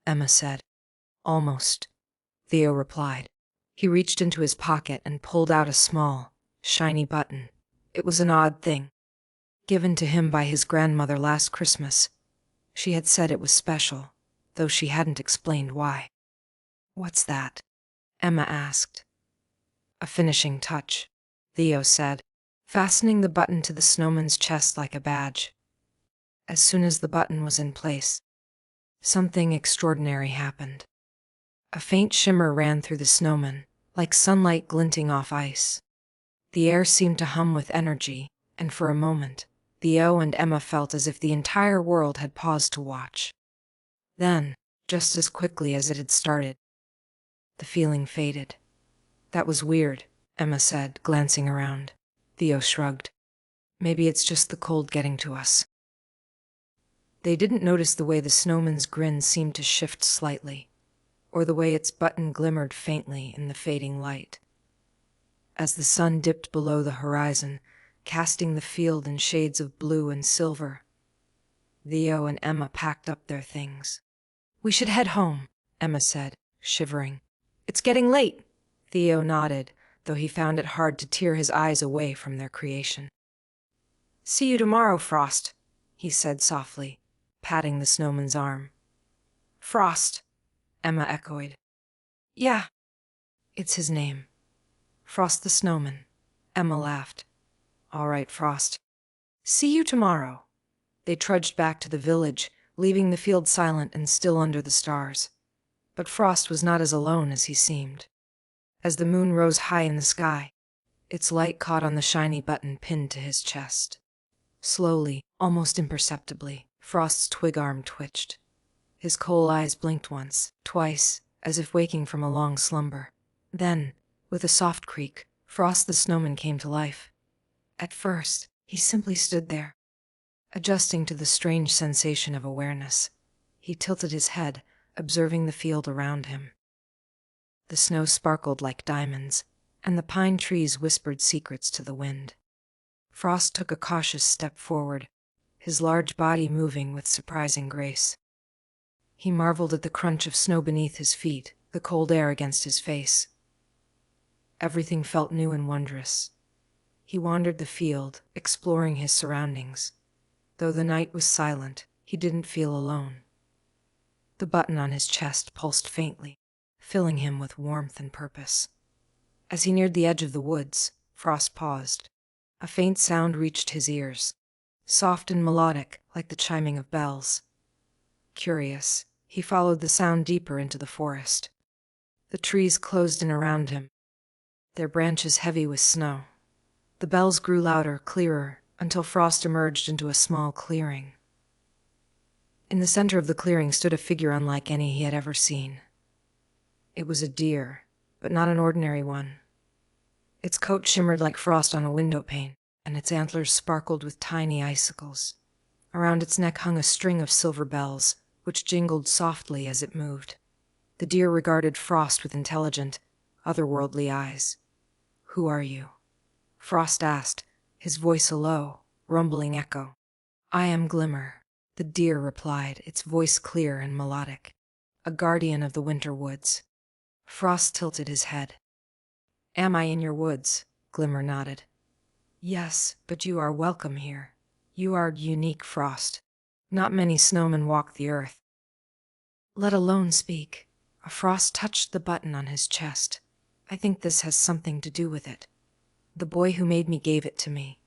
Emma said. "Almost," Theo replied. He reached into his pocket and pulled out a small, shiny button. It was an odd thing, given to him by his grandmother last Christmas. She had said it was special, though she hadn't explained why. "What's that?" Emma asked. "A finishing touch," Theo said, fastening the button to the snowman's chest like a badge. As soon as the button was in place, Something extraordinary happened. A faint shimmer ran through the snowman, like sunlight glinting off ice. The air seemed to hum with energy, and for a moment, Theo and Emma felt as if the entire world had paused to watch. Then, just as quickly as it had started, the feeling faded. That was weird, Emma said, glancing around. Theo shrugged. Maybe it's just the cold getting to us. They didn't notice the way the snowman's grin seemed to shift slightly, or the way its button glimmered faintly in the fading light. As the sun dipped below the horizon, casting the field in shades of blue and silver, Theo and Emma packed up their things. "We should head home," Emma said, shivering. "It's getting late." Theo nodded, though he found it hard to tear his eyes away from their creation. "See you tomorrow, Frost," he said softly, patting the snowman's arm. "Frost," Emma echoed. "Yeah, it's his name. Frost the snowman." Emma laughed. "All right, Frost. See you tomorrow." They trudged back to the village, leaving the field silent and still under the stars. But Frost was not as alone as he seemed. As the moon rose high in the sky, its light caught on the shiny button pinned to his chest. Slowly, almost imperceptibly, Frost's twig arm twitched. His coal eyes blinked once, twice, as if waking from a long slumber. Then, with a soft creak, Frost the snowman came to life. At first, he simply stood there, adjusting to the strange sensation of awareness. He tilted his head, observing the field around him. The snow sparkled like diamonds, and the pine trees whispered secrets to the wind. Frost took a cautious step forward, his large body moving with surprising grace. He marveled at the crunch of snow beneath his feet, the cold air against his face. Everything felt new and wondrous. He wandered the field, exploring his surroundings. Though the night was silent, he didn't feel alone. The button on his chest pulsed faintly, filling him with warmth and purpose. As he neared the edge of the woods, Frost paused. A faint sound reached his ears, soft and melodic, like the chiming of bells. Curious, he followed the sound deeper into the forest. The trees closed in around him, their branches heavy with snow. The bells grew louder, clearer, until Frost emerged into a small clearing. In the center of the clearing stood a figure unlike any he had ever seen. It was a deer, but not an ordinary one. Its coat shimmered like frost on a window pane, and its antlers sparkled with tiny icicles. Around its neck hung a string of silver bells, which jingled softly as it moved. The deer regarded Frost with intelligent, otherworldly eyes. "Who are you?" Frost asked, his voice a low, rumbling echo. "I am Glimmer," the deer replied, its voice clear and melodic. "A guardian of the winter woods." Frost tilted his head. "Am I in your woods?" Glimmer nodded. "Yes, but you are welcome here. You are unique, Frost. Not many snowmen walk the earth, let alone speak." Frost touched the button on his chest. "I think this has something to do with it. The boy who made me gave it to me."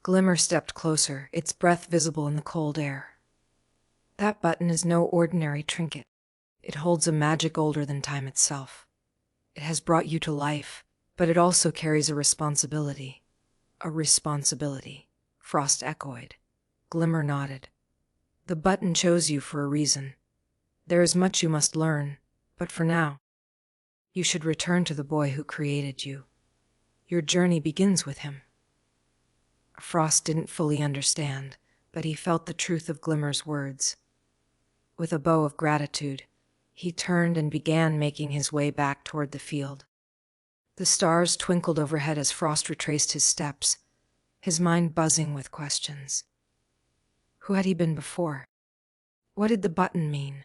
Glimmer stepped closer, its breath visible in the cold air. "That button is no ordinary trinket. It holds a magic older than time itself. It has brought you to life, but it also carries a responsibility." "A responsibility," Frost echoed. Glimmer nodded. "The button chose you for a reason. There is much you must learn, but for now, you should return to the boy who created you. Your journey begins with him." Frost didn't fully understand, but he felt the truth of Glimmer's words. With a bow of gratitude, he turned and began making his way back toward the field. The stars twinkled overhead as Frost retraced his steps, his mind buzzing with questions. Who had he been before? What did the button mean?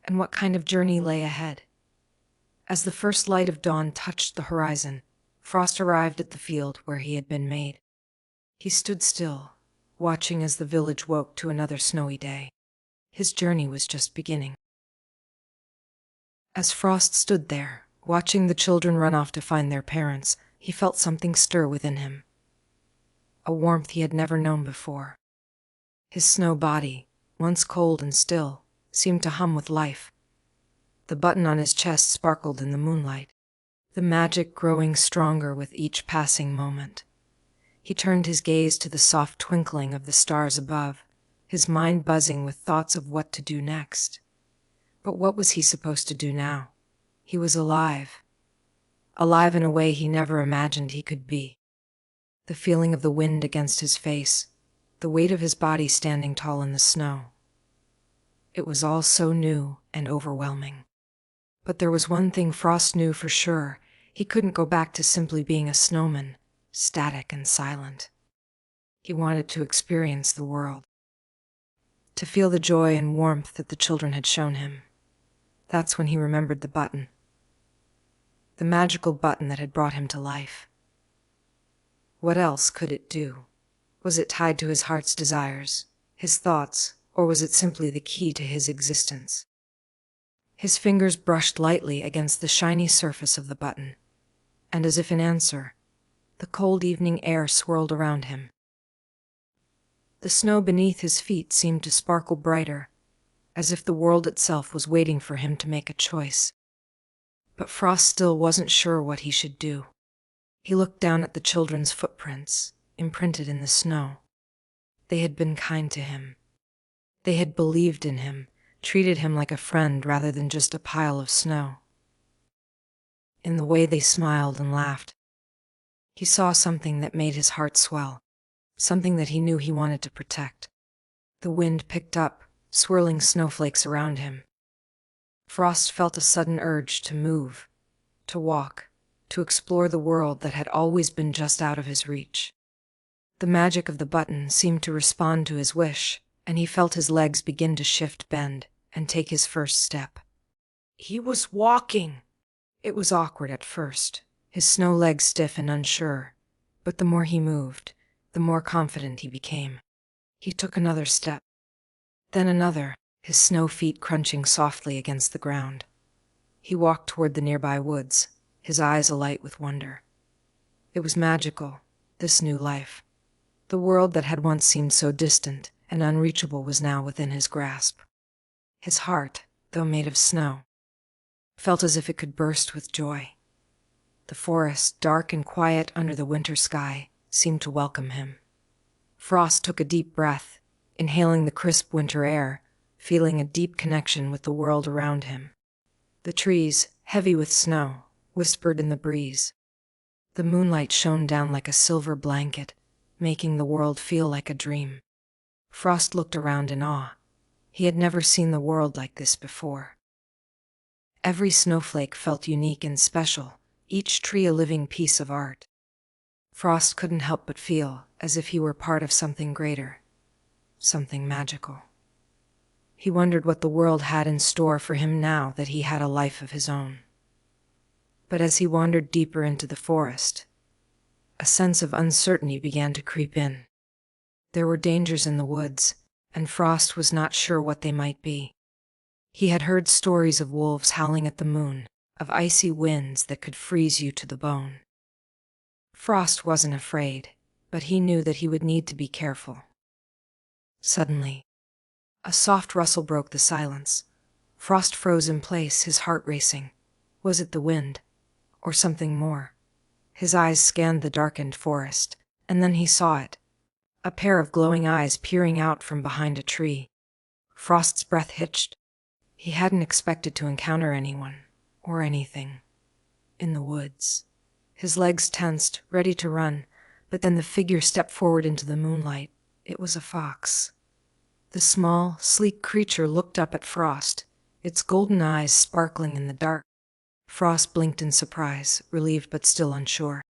And what kind of journey lay ahead? As the first light of dawn touched the horizon, Frost arrived at the field where he had been made. He stood still, watching as the village woke to another snowy day. His journey was just beginning. As Frost stood there, watching the children run off to find their parents, he felt something stir within him. A warmth he had never known before. His snow body, once cold and still, seemed to hum with life. The button on his chest sparkled in the moonlight, the magic growing stronger with each passing moment. He turned his gaze to the soft twinkling of the stars above, his mind buzzing with thoughts of what to do next. But what was he supposed to do now? He was alive. Alive in a way he never imagined he could be. The feeling of the wind against his face, the weight of his body standing tall in the snow. It was all so new and overwhelming. But there was one thing Frost knew for sure. He couldn't go back to simply being a snowman, static and silent. He wanted to experience the world, to feel the joy and warmth that the children had shown him. That's when he remembered the button. The magical button that had brought him to life. What else could it do? Was it tied to his heart's desires, his thoughts, or was it simply the key to his existence? His fingers brushed lightly against the shiny surface of the button, and as if in answer, the cold evening air swirled around him. The snow beneath his feet seemed to sparkle brighter, as if the world itself was waiting for him to make a choice. But Frost still wasn't sure what he should do. He looked down at the children's footprints, imprinted in the snow. They had been kind to him. They had believed in him, treated him like a friend rather than just a pile of snow. In the way they smiled and laughed, he saw something that made his heart swell, something that he knew he wanted to protect. The wind picked up, swirling snowflakes around him. Frost felt a sudden urge to move, to walk, to explore the world that had always been just out of his reach. The magic of the button seemed to respond to his wish, and he felt his legs begin to shift, bend, and take his first step. He was walking. It was awkward at first, his snow legs stiff and unsure, but the more he moved, the more confident he became. He took another step, then another, his snow feet crunching softly against the ground. He walked toward the nearby woods, his eyes alight with wonder. It was magical, this new life. The world that had once seemed so distant and unreachable was now within his grasp. His heart, though made of snow, felt as if it could burst with joy. The forest, dark and quiet under the winter sky, seemed to welcome him. Frost took a deep breath, inhaling the crisp winter air, feeling a deep connection with the world around him. The trees, heavy with snow, whispered in the breeze. The moonlight shone down like a silver blanket, making the world feel like a dream. Frost looked around in awe. He had never seen the world like this before. Every snowflake felt unique and special, each tree a living piece of art. Frost couldn't help but feel as if he were part of something greater, something magical. He wondered what the world had in store for him now that he had a life of his own. But as he wandered deeper into the forest, a sense of uncertainty began to creep in. There were dangers in the woods, and Frost was not sure what they might be. He had heard stories of wolves howling at the moon, of icy winds that could freeze you to the bone. Frost wasn't afraid, but he knew that he would need to be careful. Suddenly, a soft rustle broke the silence. Frost froze in place, his heart racing. Was it the wind, or something more? His eyes scanned the darkened forest, and then he saw it. A pair of glowing eyes peering out from behind a tree. Frost's breath hitched. He hadn't expected to encounter anyone, or anything, in the woods. His legs tensed, ready to run, but then the figure stepped forward into the moonlight. It was a fox. The small, sleek creature looked up at Frost, its golden eyes sparkling in the dark. Frost blinked in surprise, relieved but still unsure.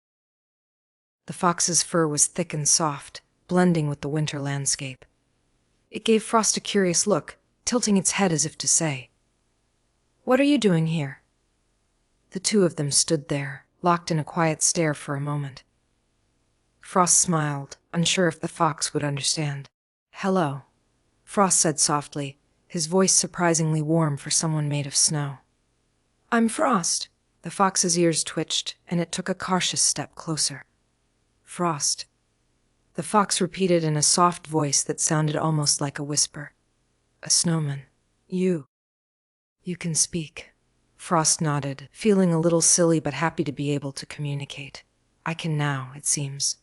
The fox's fur was thick and soft, blending with the winter landscape. It gave Frost a curious look, tilting its head as if to say, "What are you doing here?" The two of them stood there, locked in a quiet stare for a moment. Frost smiled, unsure if the fox would understand. "Hello," Frost said softly, his voice surprisingly warm for someone made of snow. "I'm Frost." The fox's ears twitched, and it took a cautious step closer. "Frost," the fox repeated in a soft voice that sounded almost like a whisper. A snowman. You can speak. Frost nodded, feeling a little silly but happy to be able to communicate. I can now, it seems.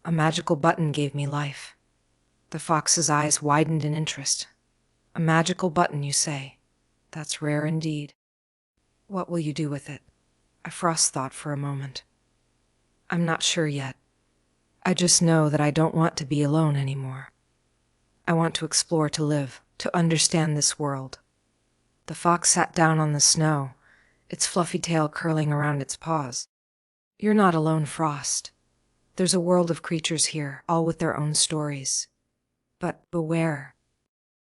A magical button gave me life. The fox's eyes widened in interest. A magical button, you say? That's rare indeed. What will you do with it? Frost thought for a moment. I'm not sure yet. I just know that I don't want to be alone anymore. I want to explore, to live, to understand this world. The fox sat down on the snow, its fluffy tail curling around its paws. You're not alone, Frost. There's a world of creatures here, all with their own stories. But beware.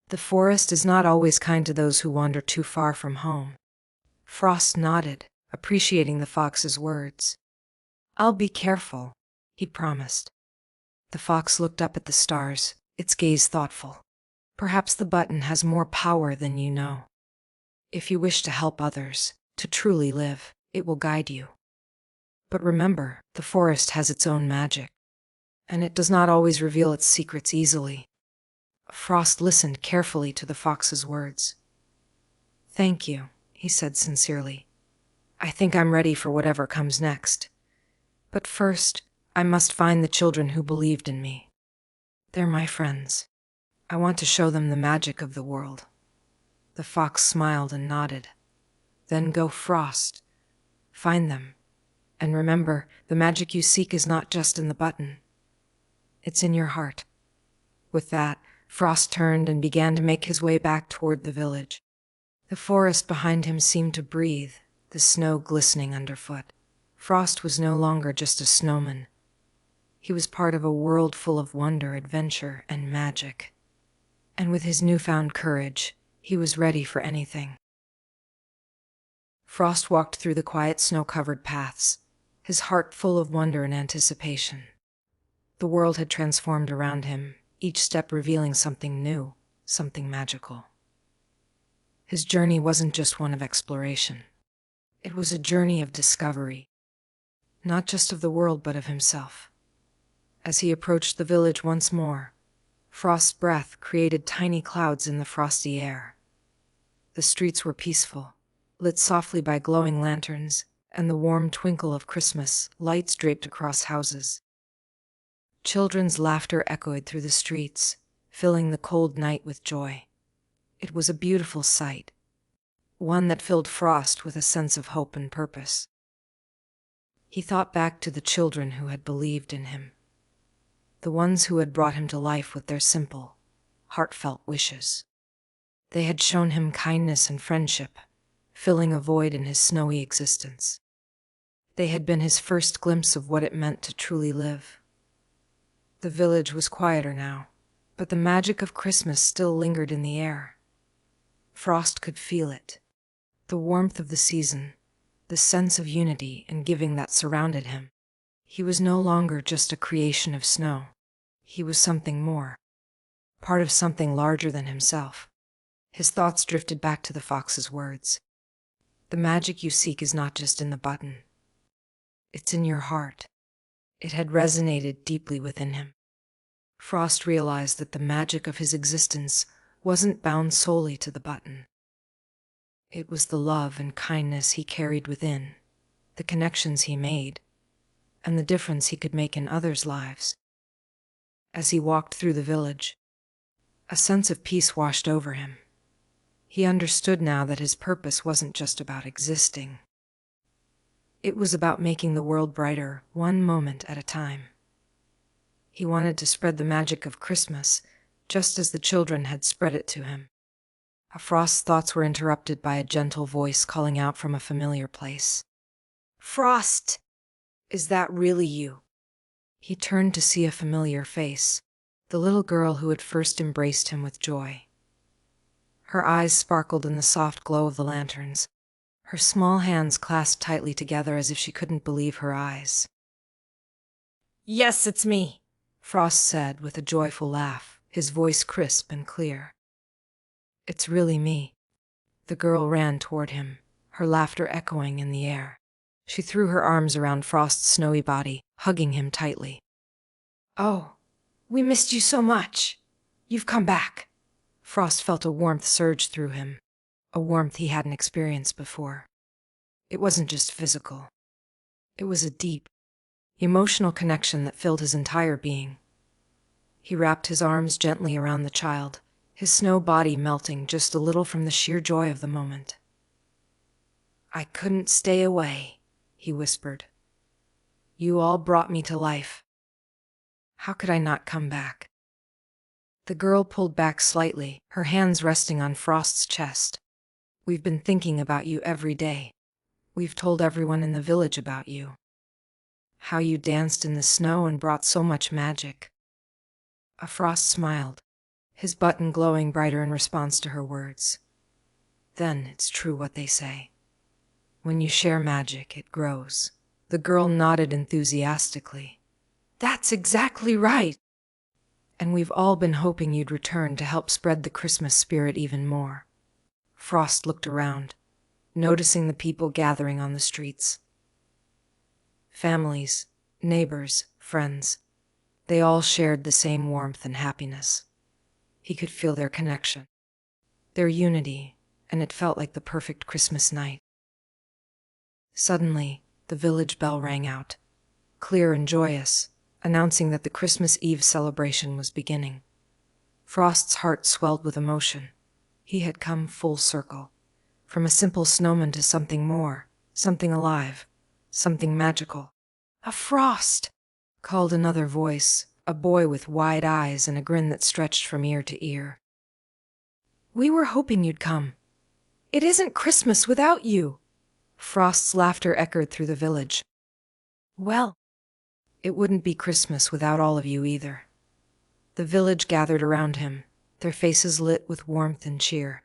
The forest is not always kind to those who wander too far from home. Frost nodded, appreciating the fox's words. I'll be careful, he promised. The fox looked up at the stars, its gaze thoughtful. Perhaps the button has more power than you know. If you wish to help others, to truly live, it will guide you. But remember, the forest has its own magic, and it does not always reveal its secrets easily. Frost listened carefully to the fox's words. Thank you, he said sincerely. I think I'm ready for whatever comes next. But first, I must find the children who believed in me. They're my friends. I want to show them the magic of the world. The fox smiled and nodded. Then go, Frost. Find them. And remember, the magic you seek is not just in the button. It's in your heart. With that, Frost turned and began to make his way back toward the village. The forest behind him seemed to breathe, the snow glistening underfoot. Frost was no longer just a snowman. He was part of a world full of wonder, adventure, and magic. And with his newfound courage, he was ready for anything. Frost walked through the quiet snow-covered paths, his heart full of wonder and anticipation. The world had transformed around him, each step revealing something new, something magical. His journey wasn't just one of exploration. It was a journey of discovery, not just of the world but of himself. As he approached the village once more, Frost's breath created tiny clouds in the frosty air. The streets were peaceful, lit softly by glowing lanterns and the warm twinkle of Christmas lights draped across houses. Children's laughter echoed through the streets, filling the cold night with joy. It was a beautiful sight, one that filled Frost with a sense of hope and purpose. He thought back to the children who had believed in him, the ones who had brought him to life with their simple, heartfelt wishes. They had shown him kindness and friendship, filling a void in his snowy existence. They had been his first glimpse of what it meant to truly live. The village was quieter now, but the magic of Christmas still lingered in the air. Frost could feel it, the warmth of the season, the sense of unity and giving that surrounded him. He was no longer just a creation of snow. He was something more, part of something larger than himself. His thoughts drifted back to the fox's words. The magic you seek is not just in the button. It's in your heart. It had resonated deeply within him. Frost realized that the magic of his existence wasn't bound solely to the button. It was the love and kindness he carried within, the connections he made, and the difference he could make in others' lives. As he walked through the village, a sense of peace washed over him. He understood now that his purpose wasn't just about existing. It was about making the world brighter, one moment at a time. He wanted to spread the magic of Christmas, just as the children had spread it to him. Frost's thoughts were interrupted by a gentle voice calling out from a familiar place. Frost! Is that really you? He turned to see a familiar face, the little girl who had first embraced him with joy. Her eyes sparkled in the soft glow of the lanterns, her small hands clasped tightly together as if she couldn't believe her eyes. Yes, it's me, Frost said with a joyful laugh, his voice crisp and clear. It's really me. The girl ran toward him, her laughter echoing in the air. She threw her arms around Frost's snowy body, hugging him tightly. Oh, we missed you so much. You've come back. Frost felt a warmth surge through him, a warmth he hadn't experienced before. It wasn't just physical. It was a deep, emotional connection that filled his entire being. He wrapped his arms gently around the child, his snow body melting just a little from the sheer joy of the moment. "I couldn't stay away," he whispered. "You all brought me to life. How could I not come back?" The girl pulled back slightly, her hands resting on Frost's chest. "We've been thinking about you every day. We've told everyone in the village about you. How you danced in the snow and brought so much magic." A Frost smiled, his button glowing brighter in response to her words. "Then it's true what they say. When you share magic, it grows." The girl nodded enthusiastically. "That's exactly right. And we've all been hoping you'd return to help spread the Christmas spirit even more." Frost looked around, noticing the people gathering on the streets. Families, neighbors, friends, they all shared the same warmth and happiness. He could feel their connection, their unity, and it felt like the perfect Christmas night. Suddenly, the village bell rang out, clear and joyous, announcing that the Christmas Eve celebration was beginning. Frost's heart swelled with emotion. He had come full circle, from a simple snowman to something more, something alive, something magical. "A Frost!" called another voice, a boy with wide eyes and a grin that stretched from ear to ear. "We were hoping you'd come. It isn't Christmas without you." Frost's laughter echoed through the village. "Well, it wouldn't be Christmas without all of you either." The village gathered around him, their faces lit with warmth and cheer.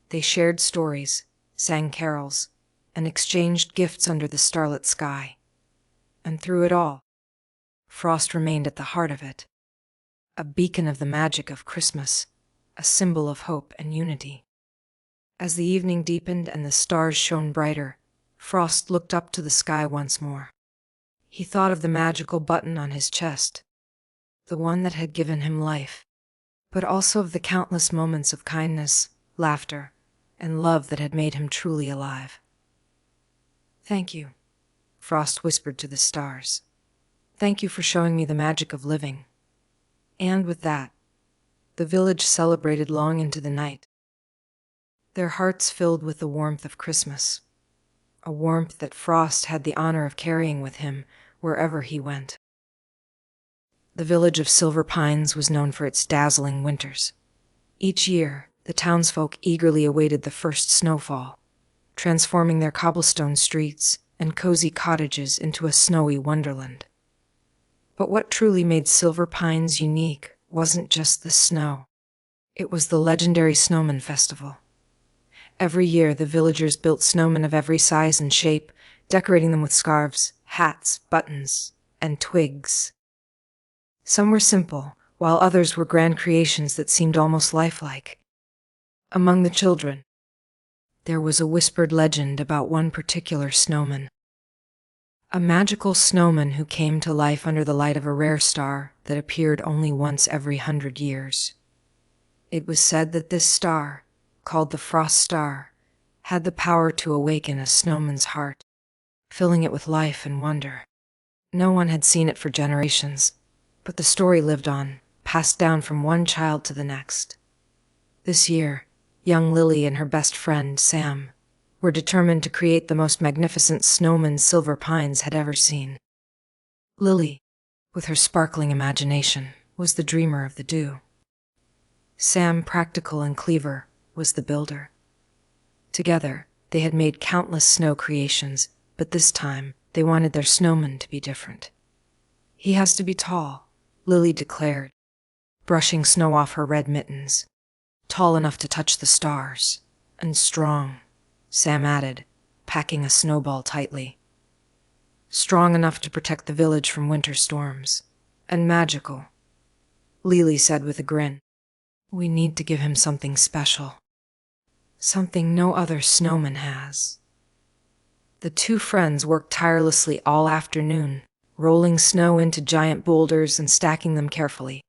They shared stories, sang carols, and exchanged gifts under the starlit sky. And through it all, Frost remained at the heart of it, a beacon of the magic of Christmas, a symbol of hope and unity. As the evening deepened and the stars shone brighter, Frost looked up to the sky once more. He thought of the magical button on his chest, the one that had given him life, but also of the countless moments of kindness, laughter, and love that had made him truly alive. "Thank you," Frost whispered to the stars. "Thank you for showing me the magic of living." And with that, the village celebrated long into the night, their hearts filled with the warmth of Christmas, a warmth that Frost had the honor of carrying with him wherever he went. The village of Silver Pines was known for its dazzling winters. Each year, the townsfolk eagerly awaited the first snowfall, transforming their cobblestone streets and cozy cottages into a snowy wonderland. But what truly made Silver Pines unique wasn't just the snow. It was the legendary Snowman Festival. Every year, the villagers built snowmen of every size and shape, decorating them with scarves, hats, buttons, and twigs. Some were simple, while others were grand creations that seemed almost lifelike. Among the children, there was a whispered legend about one particular snowman. A magical snowman who came to life under the light of a rare star that appeared only once every 100 years. It was said that this star, called the Frost Star, had the power to awaken a snowman's heart, filling it with life and wonder. No one had seen it for generations, but the story lived on, passed down from one child to the next. This year, young Lily and her best friend, Sam, were determined to create the most magnificent snowman Silver Pines had ever seen. Lily, with her sparkling imagination, was the dreamer of the duo. Sam, practical and clever, was the builder. Together, they had made countless snow creations, but this time, they wanted their snowman to be different. "He has to be tall," Lily declared, brushing snow off her red mittens. "Tall enough to touch the stars. And strong," Sam added, packing a snowball tightly. "Strong enough to protect the village from winter storms. And magical," Lily said with a grin. "We need to give him something special. Something no other snowman has." The two friends worked tirelessly all afternoon, rolling snow into giant boulders and stacking them carefully.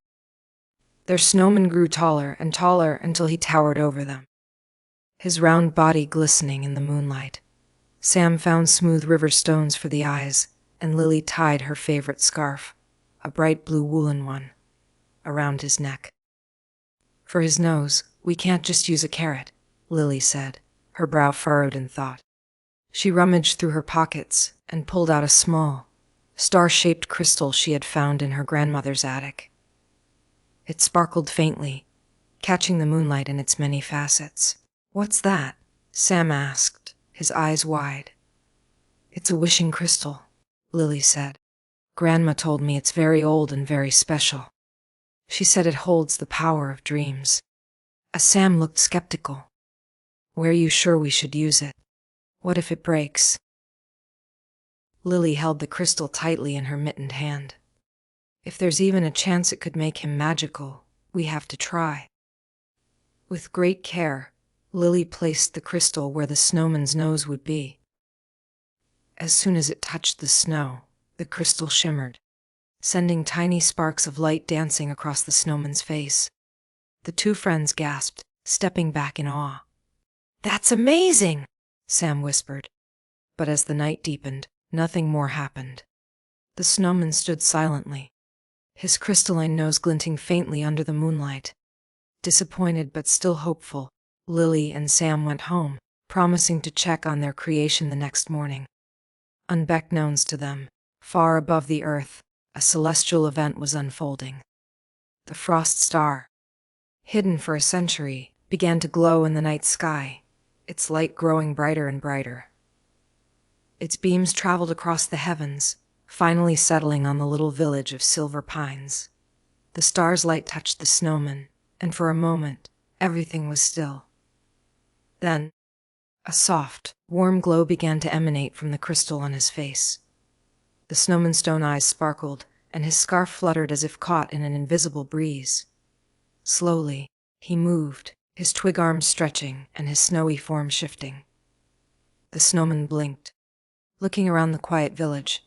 Their snowman grew taller and taller until he towered over them, his round body glistening in the moonlight. Sam found smooth river stones for the eyes, and Lily tied her favorite scarf, a bright blue woolen one, around his neck. For his nose, we can't just use a carrot, Lily said, her brow furrowed in thought. She rummaged through her pockets and pulled out a small, star-shaped crystal she had found in her grandmother's attic. It sparkled faintly, catching the moonlight in its many facets. "What's that?" Sam asked, his eyes wide. "It's a wishing crystal," Lily said. "Grandma told me it's very old and very special. She said it holds the power of dreams." Sam looked skeptical. "Were you sure we should use it? What if it breaks?" Lily held the crystal tightly in her mittened hand. "If there's even a chance it could make him magical, we have to try." With great care, Lily placed the crystal where the snowman's nose would be. As soon as it touched the snow, the crystal shimmered, sending tiny sparks of light dancing across the snowman's face. The two friends gasped, stepping back in awe. "That's amazing!" Sam whispered. But as the night deepened, nothing more happened. The snowman stood silently, his crystalline nose glinting faintly under the moonlight. Disappointed but still hopeful, Lily and Sam went home, promising to check on their creation the next morning. Unbeknownst to them, far above the earth, a celestial event was unfolding. The frost star, hidden for a century, began to glow in the night sky, its light growing brighter and brighter. Its beams traveled across the heavens, finally settling on the little village of Silver Pines. The star's light touched the snowman, and for a moment, everything was still. Then, a soft, warm glow began to emanate from the crystal on his face. The snowman's stone eyes sparkled, and his scarf fluttered as if caught in an invisible breeze. Slowly, he moved, his twig arms stretching and his snowy form shifting. The snowman blinked, looking around the quiet village.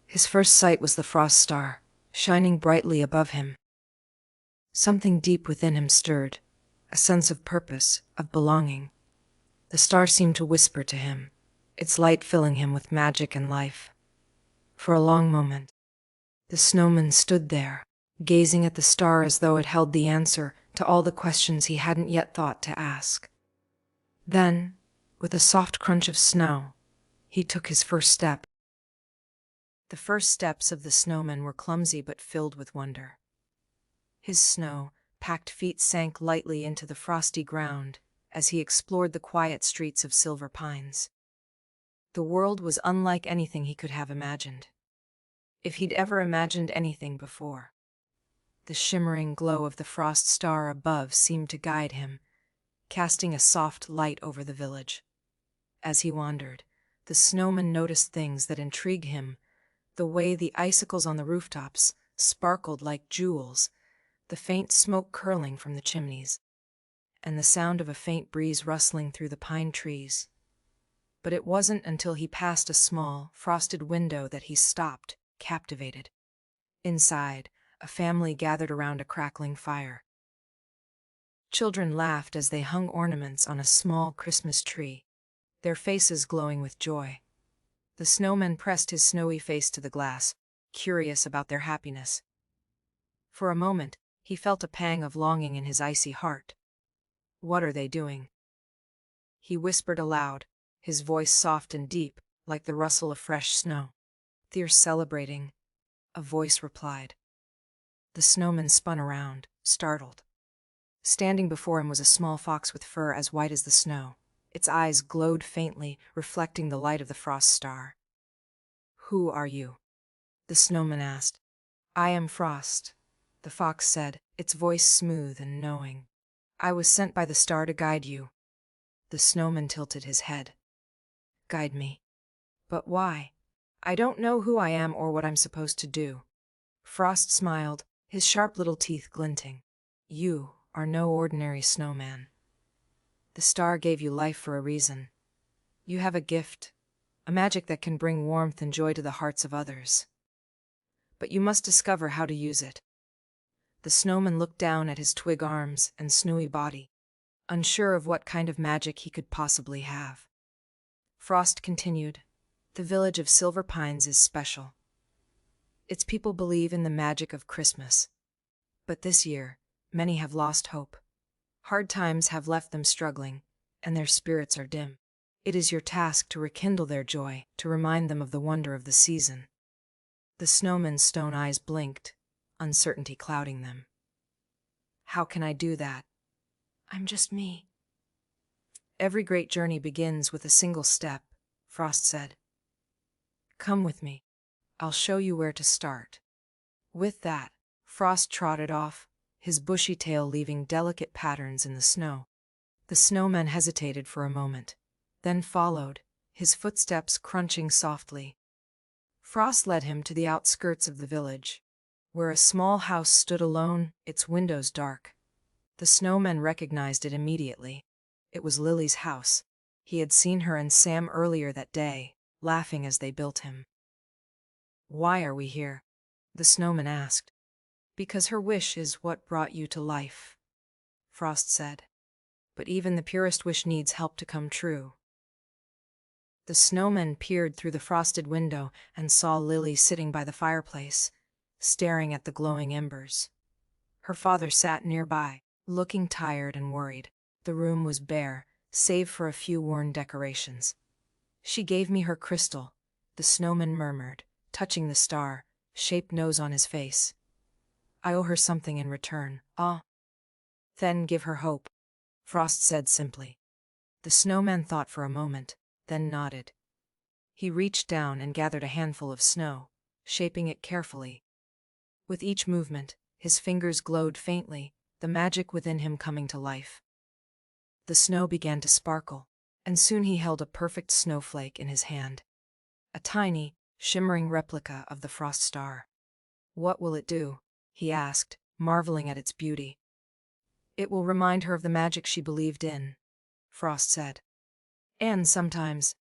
His first sight was the frost star, shining brightly above him. Something deep within him stirred, a sense of purpose, of belonging. The star seemed to whisper to him, its light filling him with magic and life. For a long moment, the snowman stood there, gazing at the star as though it held the answer to all the questions he hadn't yet thought to ask. Then, with a soft crunch of snow, he took his first step. The first steps of the snowman were clumsy but filled with wonder. His snow-packed feet sank lightly into the frosty ground as he explored the quiet streets of Silver Pines. The world was unlike anything he could have imagined, if he'd ever imagined anything before. The shimmering glow of the frost star above seemed to guide him, casting a soft light over the village. As he wandered, the snowman noticed things that intrigued him, the way the icicles on the rooftops sparkled like jewels, the faint smoke curling from the chimneys, and the sound of a faint breeze rustling through the pine trees. But it wasn't until he passed a small, frosted window that he stopped, captivated. Inside, a family gathered around a crackling fire. Children laughed as they hung ornaments on a small Christmas tree, their faces glowing with joy. The snowman pressed his snowy face to the glass, curious about their happiness. For a moment, he felt a pang of longing in his icy heart. "What are they doing?" he whispered aloud, his voice soft and deep, like the rustle of fresh snow. "They're celebrating," a voice replied. The snowman spun around, startled. Standing before him was a small fox with fur as white as the snow. Its eyes glowed faintly, reflecting the light of the frost star. "Who are you?" the snowman asked. "I am Frost," the fox said, its voice smooth and knowing. "I was sent by the star to guide you." The snowman tilted his head. "Guide me? But why? I don't know who I am or what I'm supposed to do." Frost smiled, his sharp little teeth glinting. "You are no ordinary snowman. The star gave you life for a reason. You have a gift, a magic that can bring warmth and joy to the hearts of others. But you must discover how to use it. The snowman looked down at his twig arms and snowy body, unsure of what kind of magic he could possibly have. Frost continued, "The village of Silver Pines is special. Its people believe in the magic of Christmas. But this year, many have lost hope. Hard times have left them struggling, and their spirits are dim. It is your task to rekindle their joy, to remind them of the wonder of the season." The snowman's stone eyes blinked, uncertainty clouding them. "How can I do that? I'm just me." "Every great journey begins with a single step," Frost said. "Come with me. I'll show you where to start." With that, Frost trotted off, his bushy tail leaving delicate patterns in the snow. The snowman hesitated for a moment, then followed, his footsteps crunching softly. Frost led him to the outskirts of the village, where a small house stood alone, its windows dark. The snowman recognized it immediately. It was Lily's house. He had seen her and Sam earlier that day, laughing as they built him. "Why are we here?" the snowman asked. "Because her wish is what brought you to life," Frost said. "But even the purest wish needs help to come true." The snowman peered through the frosted window and saw Lily sitting by the fireplace, staring at the glowing embers. Her father sat nearby, looking tired and worried. The room was bare, save for a few worn decorations. "She gave me her crystal," the snowman murmured, touching the star-shaped nose on his face. "I owe her something in return." "Ah." "Then give her hope," Frost said simply. The snowman thought for a moment, then nodded. He reached down and gathered a handful of snow, shaping it carefully. With each movement, his fingers glowed faintly, the magic within him coming to life. The snow began to sparkle, and soon he held a perfect snowflake in his hand. A tiny, shimmering replica of the frost star. "What will it do?" he asked, marveling at its beauty. "It will remind her of the magic she believed in," Frost said. "And sometimes,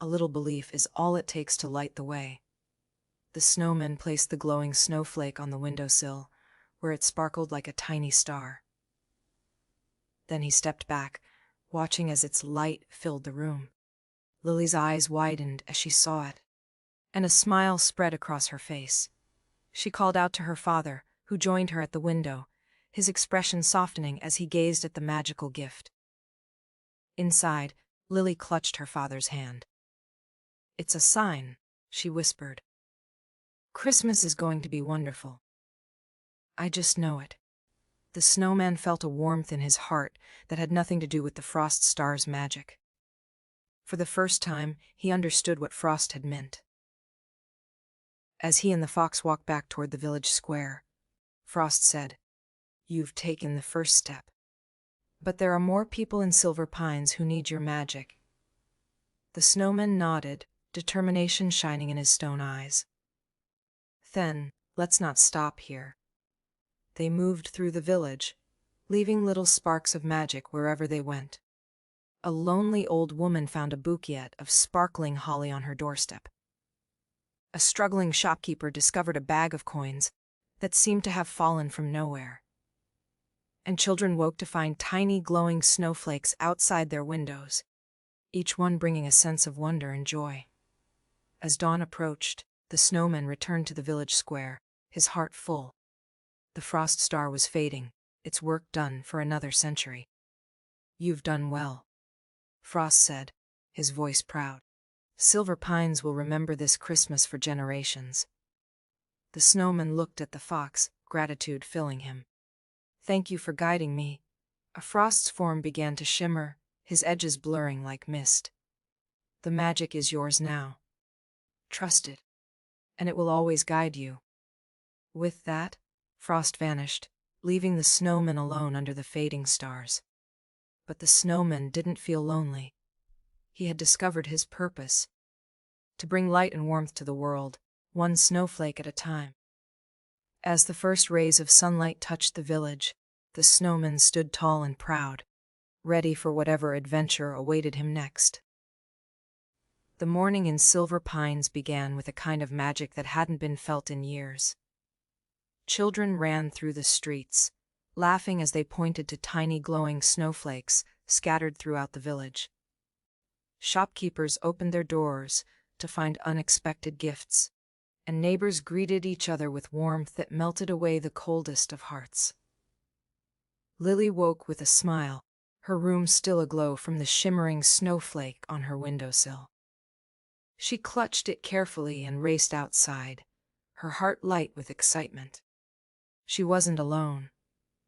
a little belief is all it takes to light the way." The snowman placed the glowing snowflake on the windowsill, where it sparkled like a tiny star. Then he stepped back, watching as its light filled the room. Lily's eyes widened as she saw it, and a smile spread across her face. She called out to her father, who joined her at the window, his expression softening as he gazed at the magical gift. Inside, Lily clutched her father's hand. "It's a sign," she whispered. "Christmas is going to be wonderful. I just know it." The snowman felt a warmth in his heart that had nothing to do with the frost star's magic. For the first time, he understood what Frost had meant. As he and the fox walked back toward the village square, Frost said, "You've taken the first step. But there are more people in Silver Pines who need your magic." The snowman nodded, determination shining in his stone eyes. "Then, let's not stop here." They moved through the village, leaving little sparks of magic wherever they went. A lonely old woman found a bouquet of sparkling holly on her doorstep. A struggling shopkeeper discovered a bag of coins that seemed to have fallen from nowhere. And children woke to find tiny glowing snowflakes outside their windows, each one bringing a sense of wonder and joy. As dawn approached, the snowman returned to the village square, his heart full. The frost star was fading, its work done for another century. "You've done well," Frost said, his voice proud. "Silver Pines will remember this Christmas for generations." The snowman looked at the fox, gratitude filling him. "Thank you for guiding me." A frost's form began to shimmer, his edges blurring like mist. "The magic is yours now. Trust it, and it will always guide you." With that, Frost vanished, leaving the snowman alone under the fading stars. But the snowman didn't feel lonely. He had discovered his purpose: to bring light and warmth to the world, one snowflake at a time. As the first rays of sunlight touched the village, the snowman stood tall and proud, ready for whatever adventure awaited him next. The morning in Silver Pines began with a kind of magic that hadn't been felt in years. Children ran through the streets, laughing as they pointed to tiny glowing snowflakes scattered throughout the village. Shopkeepers opened their doors to find unexpected gifts, and neighbors greeted each other with warmth that melted away the coldest of hearts. Lily woke with a smile, her room still aglow from the shimmering snowflake on her windowsill. She clutched it carefully and raced outside, her heart light with excitement. She wasn't alone.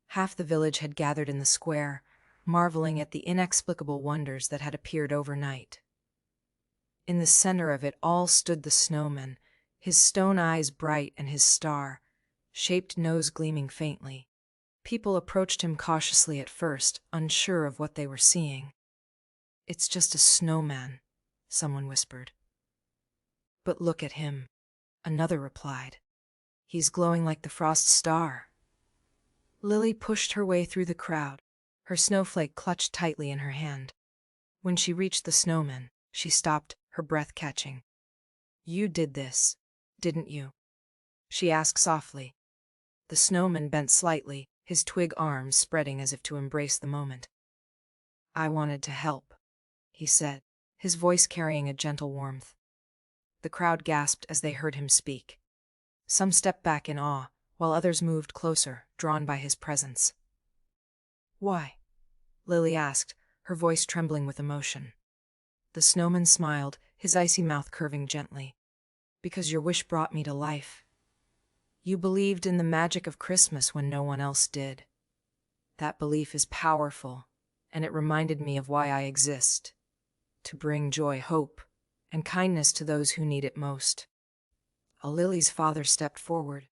Half the village had gathered in the square, marveling at the inexplicable wonders that had appeared overnight. In the center of it all stood the snowman, his stone eyes bright and his star-shaped nose gleaming faintly. People approached him cautiously at first, unsure of what they were seeing. "It's just a snowman," someone whispered. "But look at him," another replied. "He's glowing like the frost star." Lily pushed her way through the crowd, her snowflake clutched tightly in her hand. When she reached the snowman, she stopped, her breath catching. "You did this, didn't you?" she asked softly. The snowman bent slightly, his twig arms spreading as if to embrace the moment. "I wanted to help," he said, his voice carrying a gentle warmth. The crowd gasped as they heard him speak. Some stepped back in awe, while others moved closer, drawn by his presence. "Why?" Lily asked, her voice trembling with emotion. The snowman smiled, his icy mouth curving gently. "Because your wish brought me to life. You believed in the magic of Christmas when no one else did. That belief is powerful, and it reminded me of why I exist. To bring joy, hope, and kindness to those who need it most." Lily's father stepped forward,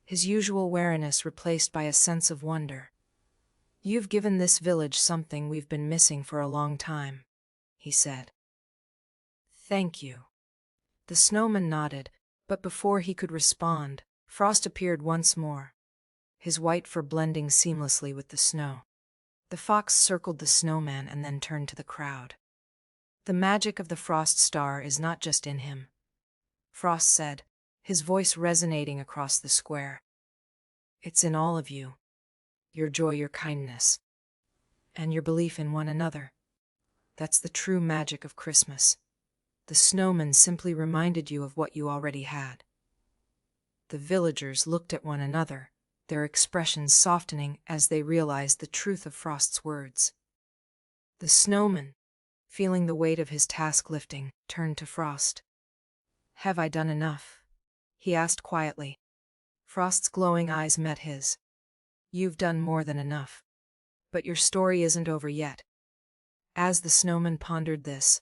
his usual wariness replaced by a sense of wonder. "You've given this village something we've been missing for a long time," he said. "Thank you." The snowman nodded, but before he could respond, Frost appeared once more, his white fur blending seamlessly with the snow. The fox circled the snowman and then turned to the crowd. "The magic of the frost star is not just in him," Frost said, his voice resonating across the square. "It's in all of you. Your joy, your kindness, and your belief in one another. That's the true magic of Christmas. The snowman simply reminded you of what you already had." The villagers looked at one another, their expressions softening as they realized the truth of Frost's words. The snowman, feeling the weight of his task lifting, turned to Frost. "Have I done enough?" he asked quietly. Frost's glowing eyes met his. "You've done more than enough. But your story isn't over yet." As the snowman pondered this,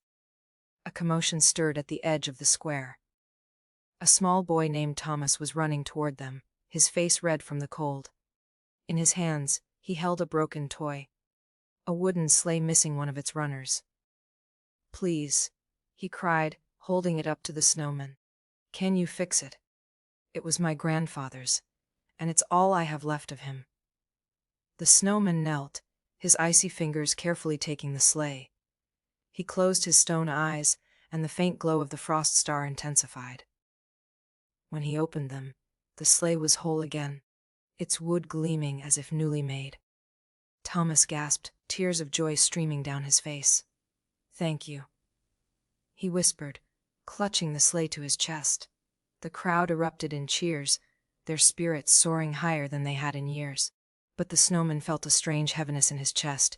a commotion stirred at the edge of the square. A small boy named Thomas was running toward them, his face red from the cold. In his hands, he held a broken toy, a wooden sleigh missing one of its runners. "Please," he cried, holding it up to the snowman. "Can you fix it? It was my grandfather's, and it's all I have left of him." The snowman knelt, his icy fingers carefully taking the sleigh. He closed his stone eyes, and the faint glow of the frost star intensified. When he opened them, the sleigh was whole again, its wood gleaming as if newly made. Thomas gasped, tears of joy streaming down his face. "Thank you," he whispered, clutching the sleigh to his chest. The crowd erupted in cheers, their spirits soaring higher than they had in years. But the snowman felt a strange heaviness in his chest,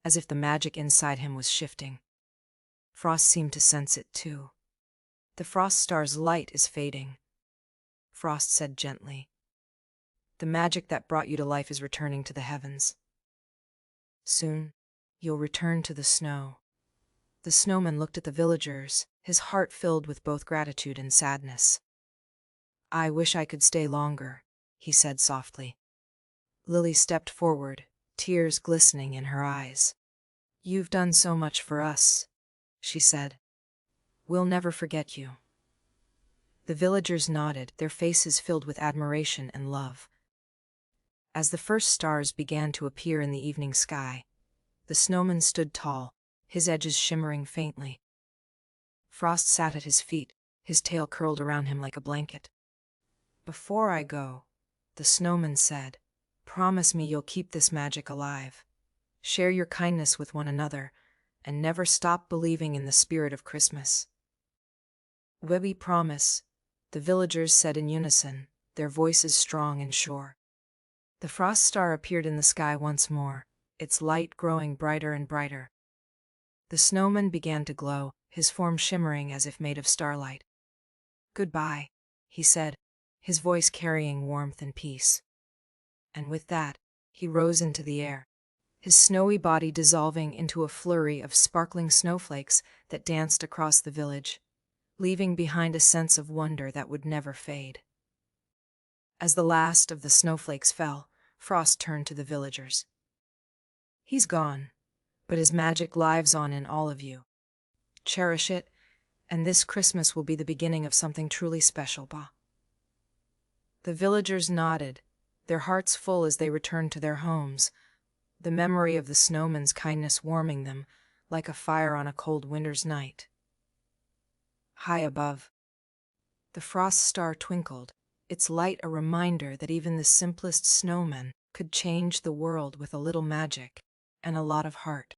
as if the magic inside him was shifting. Frost seemed to sense it too. "The frost star's light is fading," Frost said gently. "The magic that brought you to life is returning to the heavens. Soon, you'll return to the snow." The snowman looked at the villagers, his heart filled with both gratitude and sadness. "I wish I could stay longer," he said softly. Lily stepped forward, tears glistening in her eyes. "You've done so much for us," she said. "We'll never forget you." The villagers nodded, their faces filled with admiration and love. As the first stars began to appear in the evening sky, the snowman stood tall, his edges shimmering faintly. Frost sat at his feet, his tail curled around him like a blanket. "Before I go," The snowman said, "Promise me you'll keep this magic alive. Share your kindness with one another, and never stop believing in the spirit of Christmas." "We promise," the villagers said in unison, their voices strong and sure. The frost star appeared in the sky once more, its light growing brighter and brighter. The snowman began to glow, his form shimmering as if made of starlight. "Goodbye," he said, his voice carrying warmth and peace. And with that, he rose into the air, his snowy body dissolving into a flurry of sparkling snowflakes that danced across the village, leaving behind a sense of wonder that would never fade. As the last of the snowflakes fell, Frost turned to the villagers. "He's gone, but his magic lives on in all of you. Cherish it, and this Christmas will be the beginning of something truly special, Ba." The villagers nodded, their hearts full as they returned to their homes, the memory of the snowman's kindness warming them like a fire on a cold winter's night. High above, the frost star twinkled, its light a reminder that even the simplest snowman could change the world with a little magic and a lot of heart.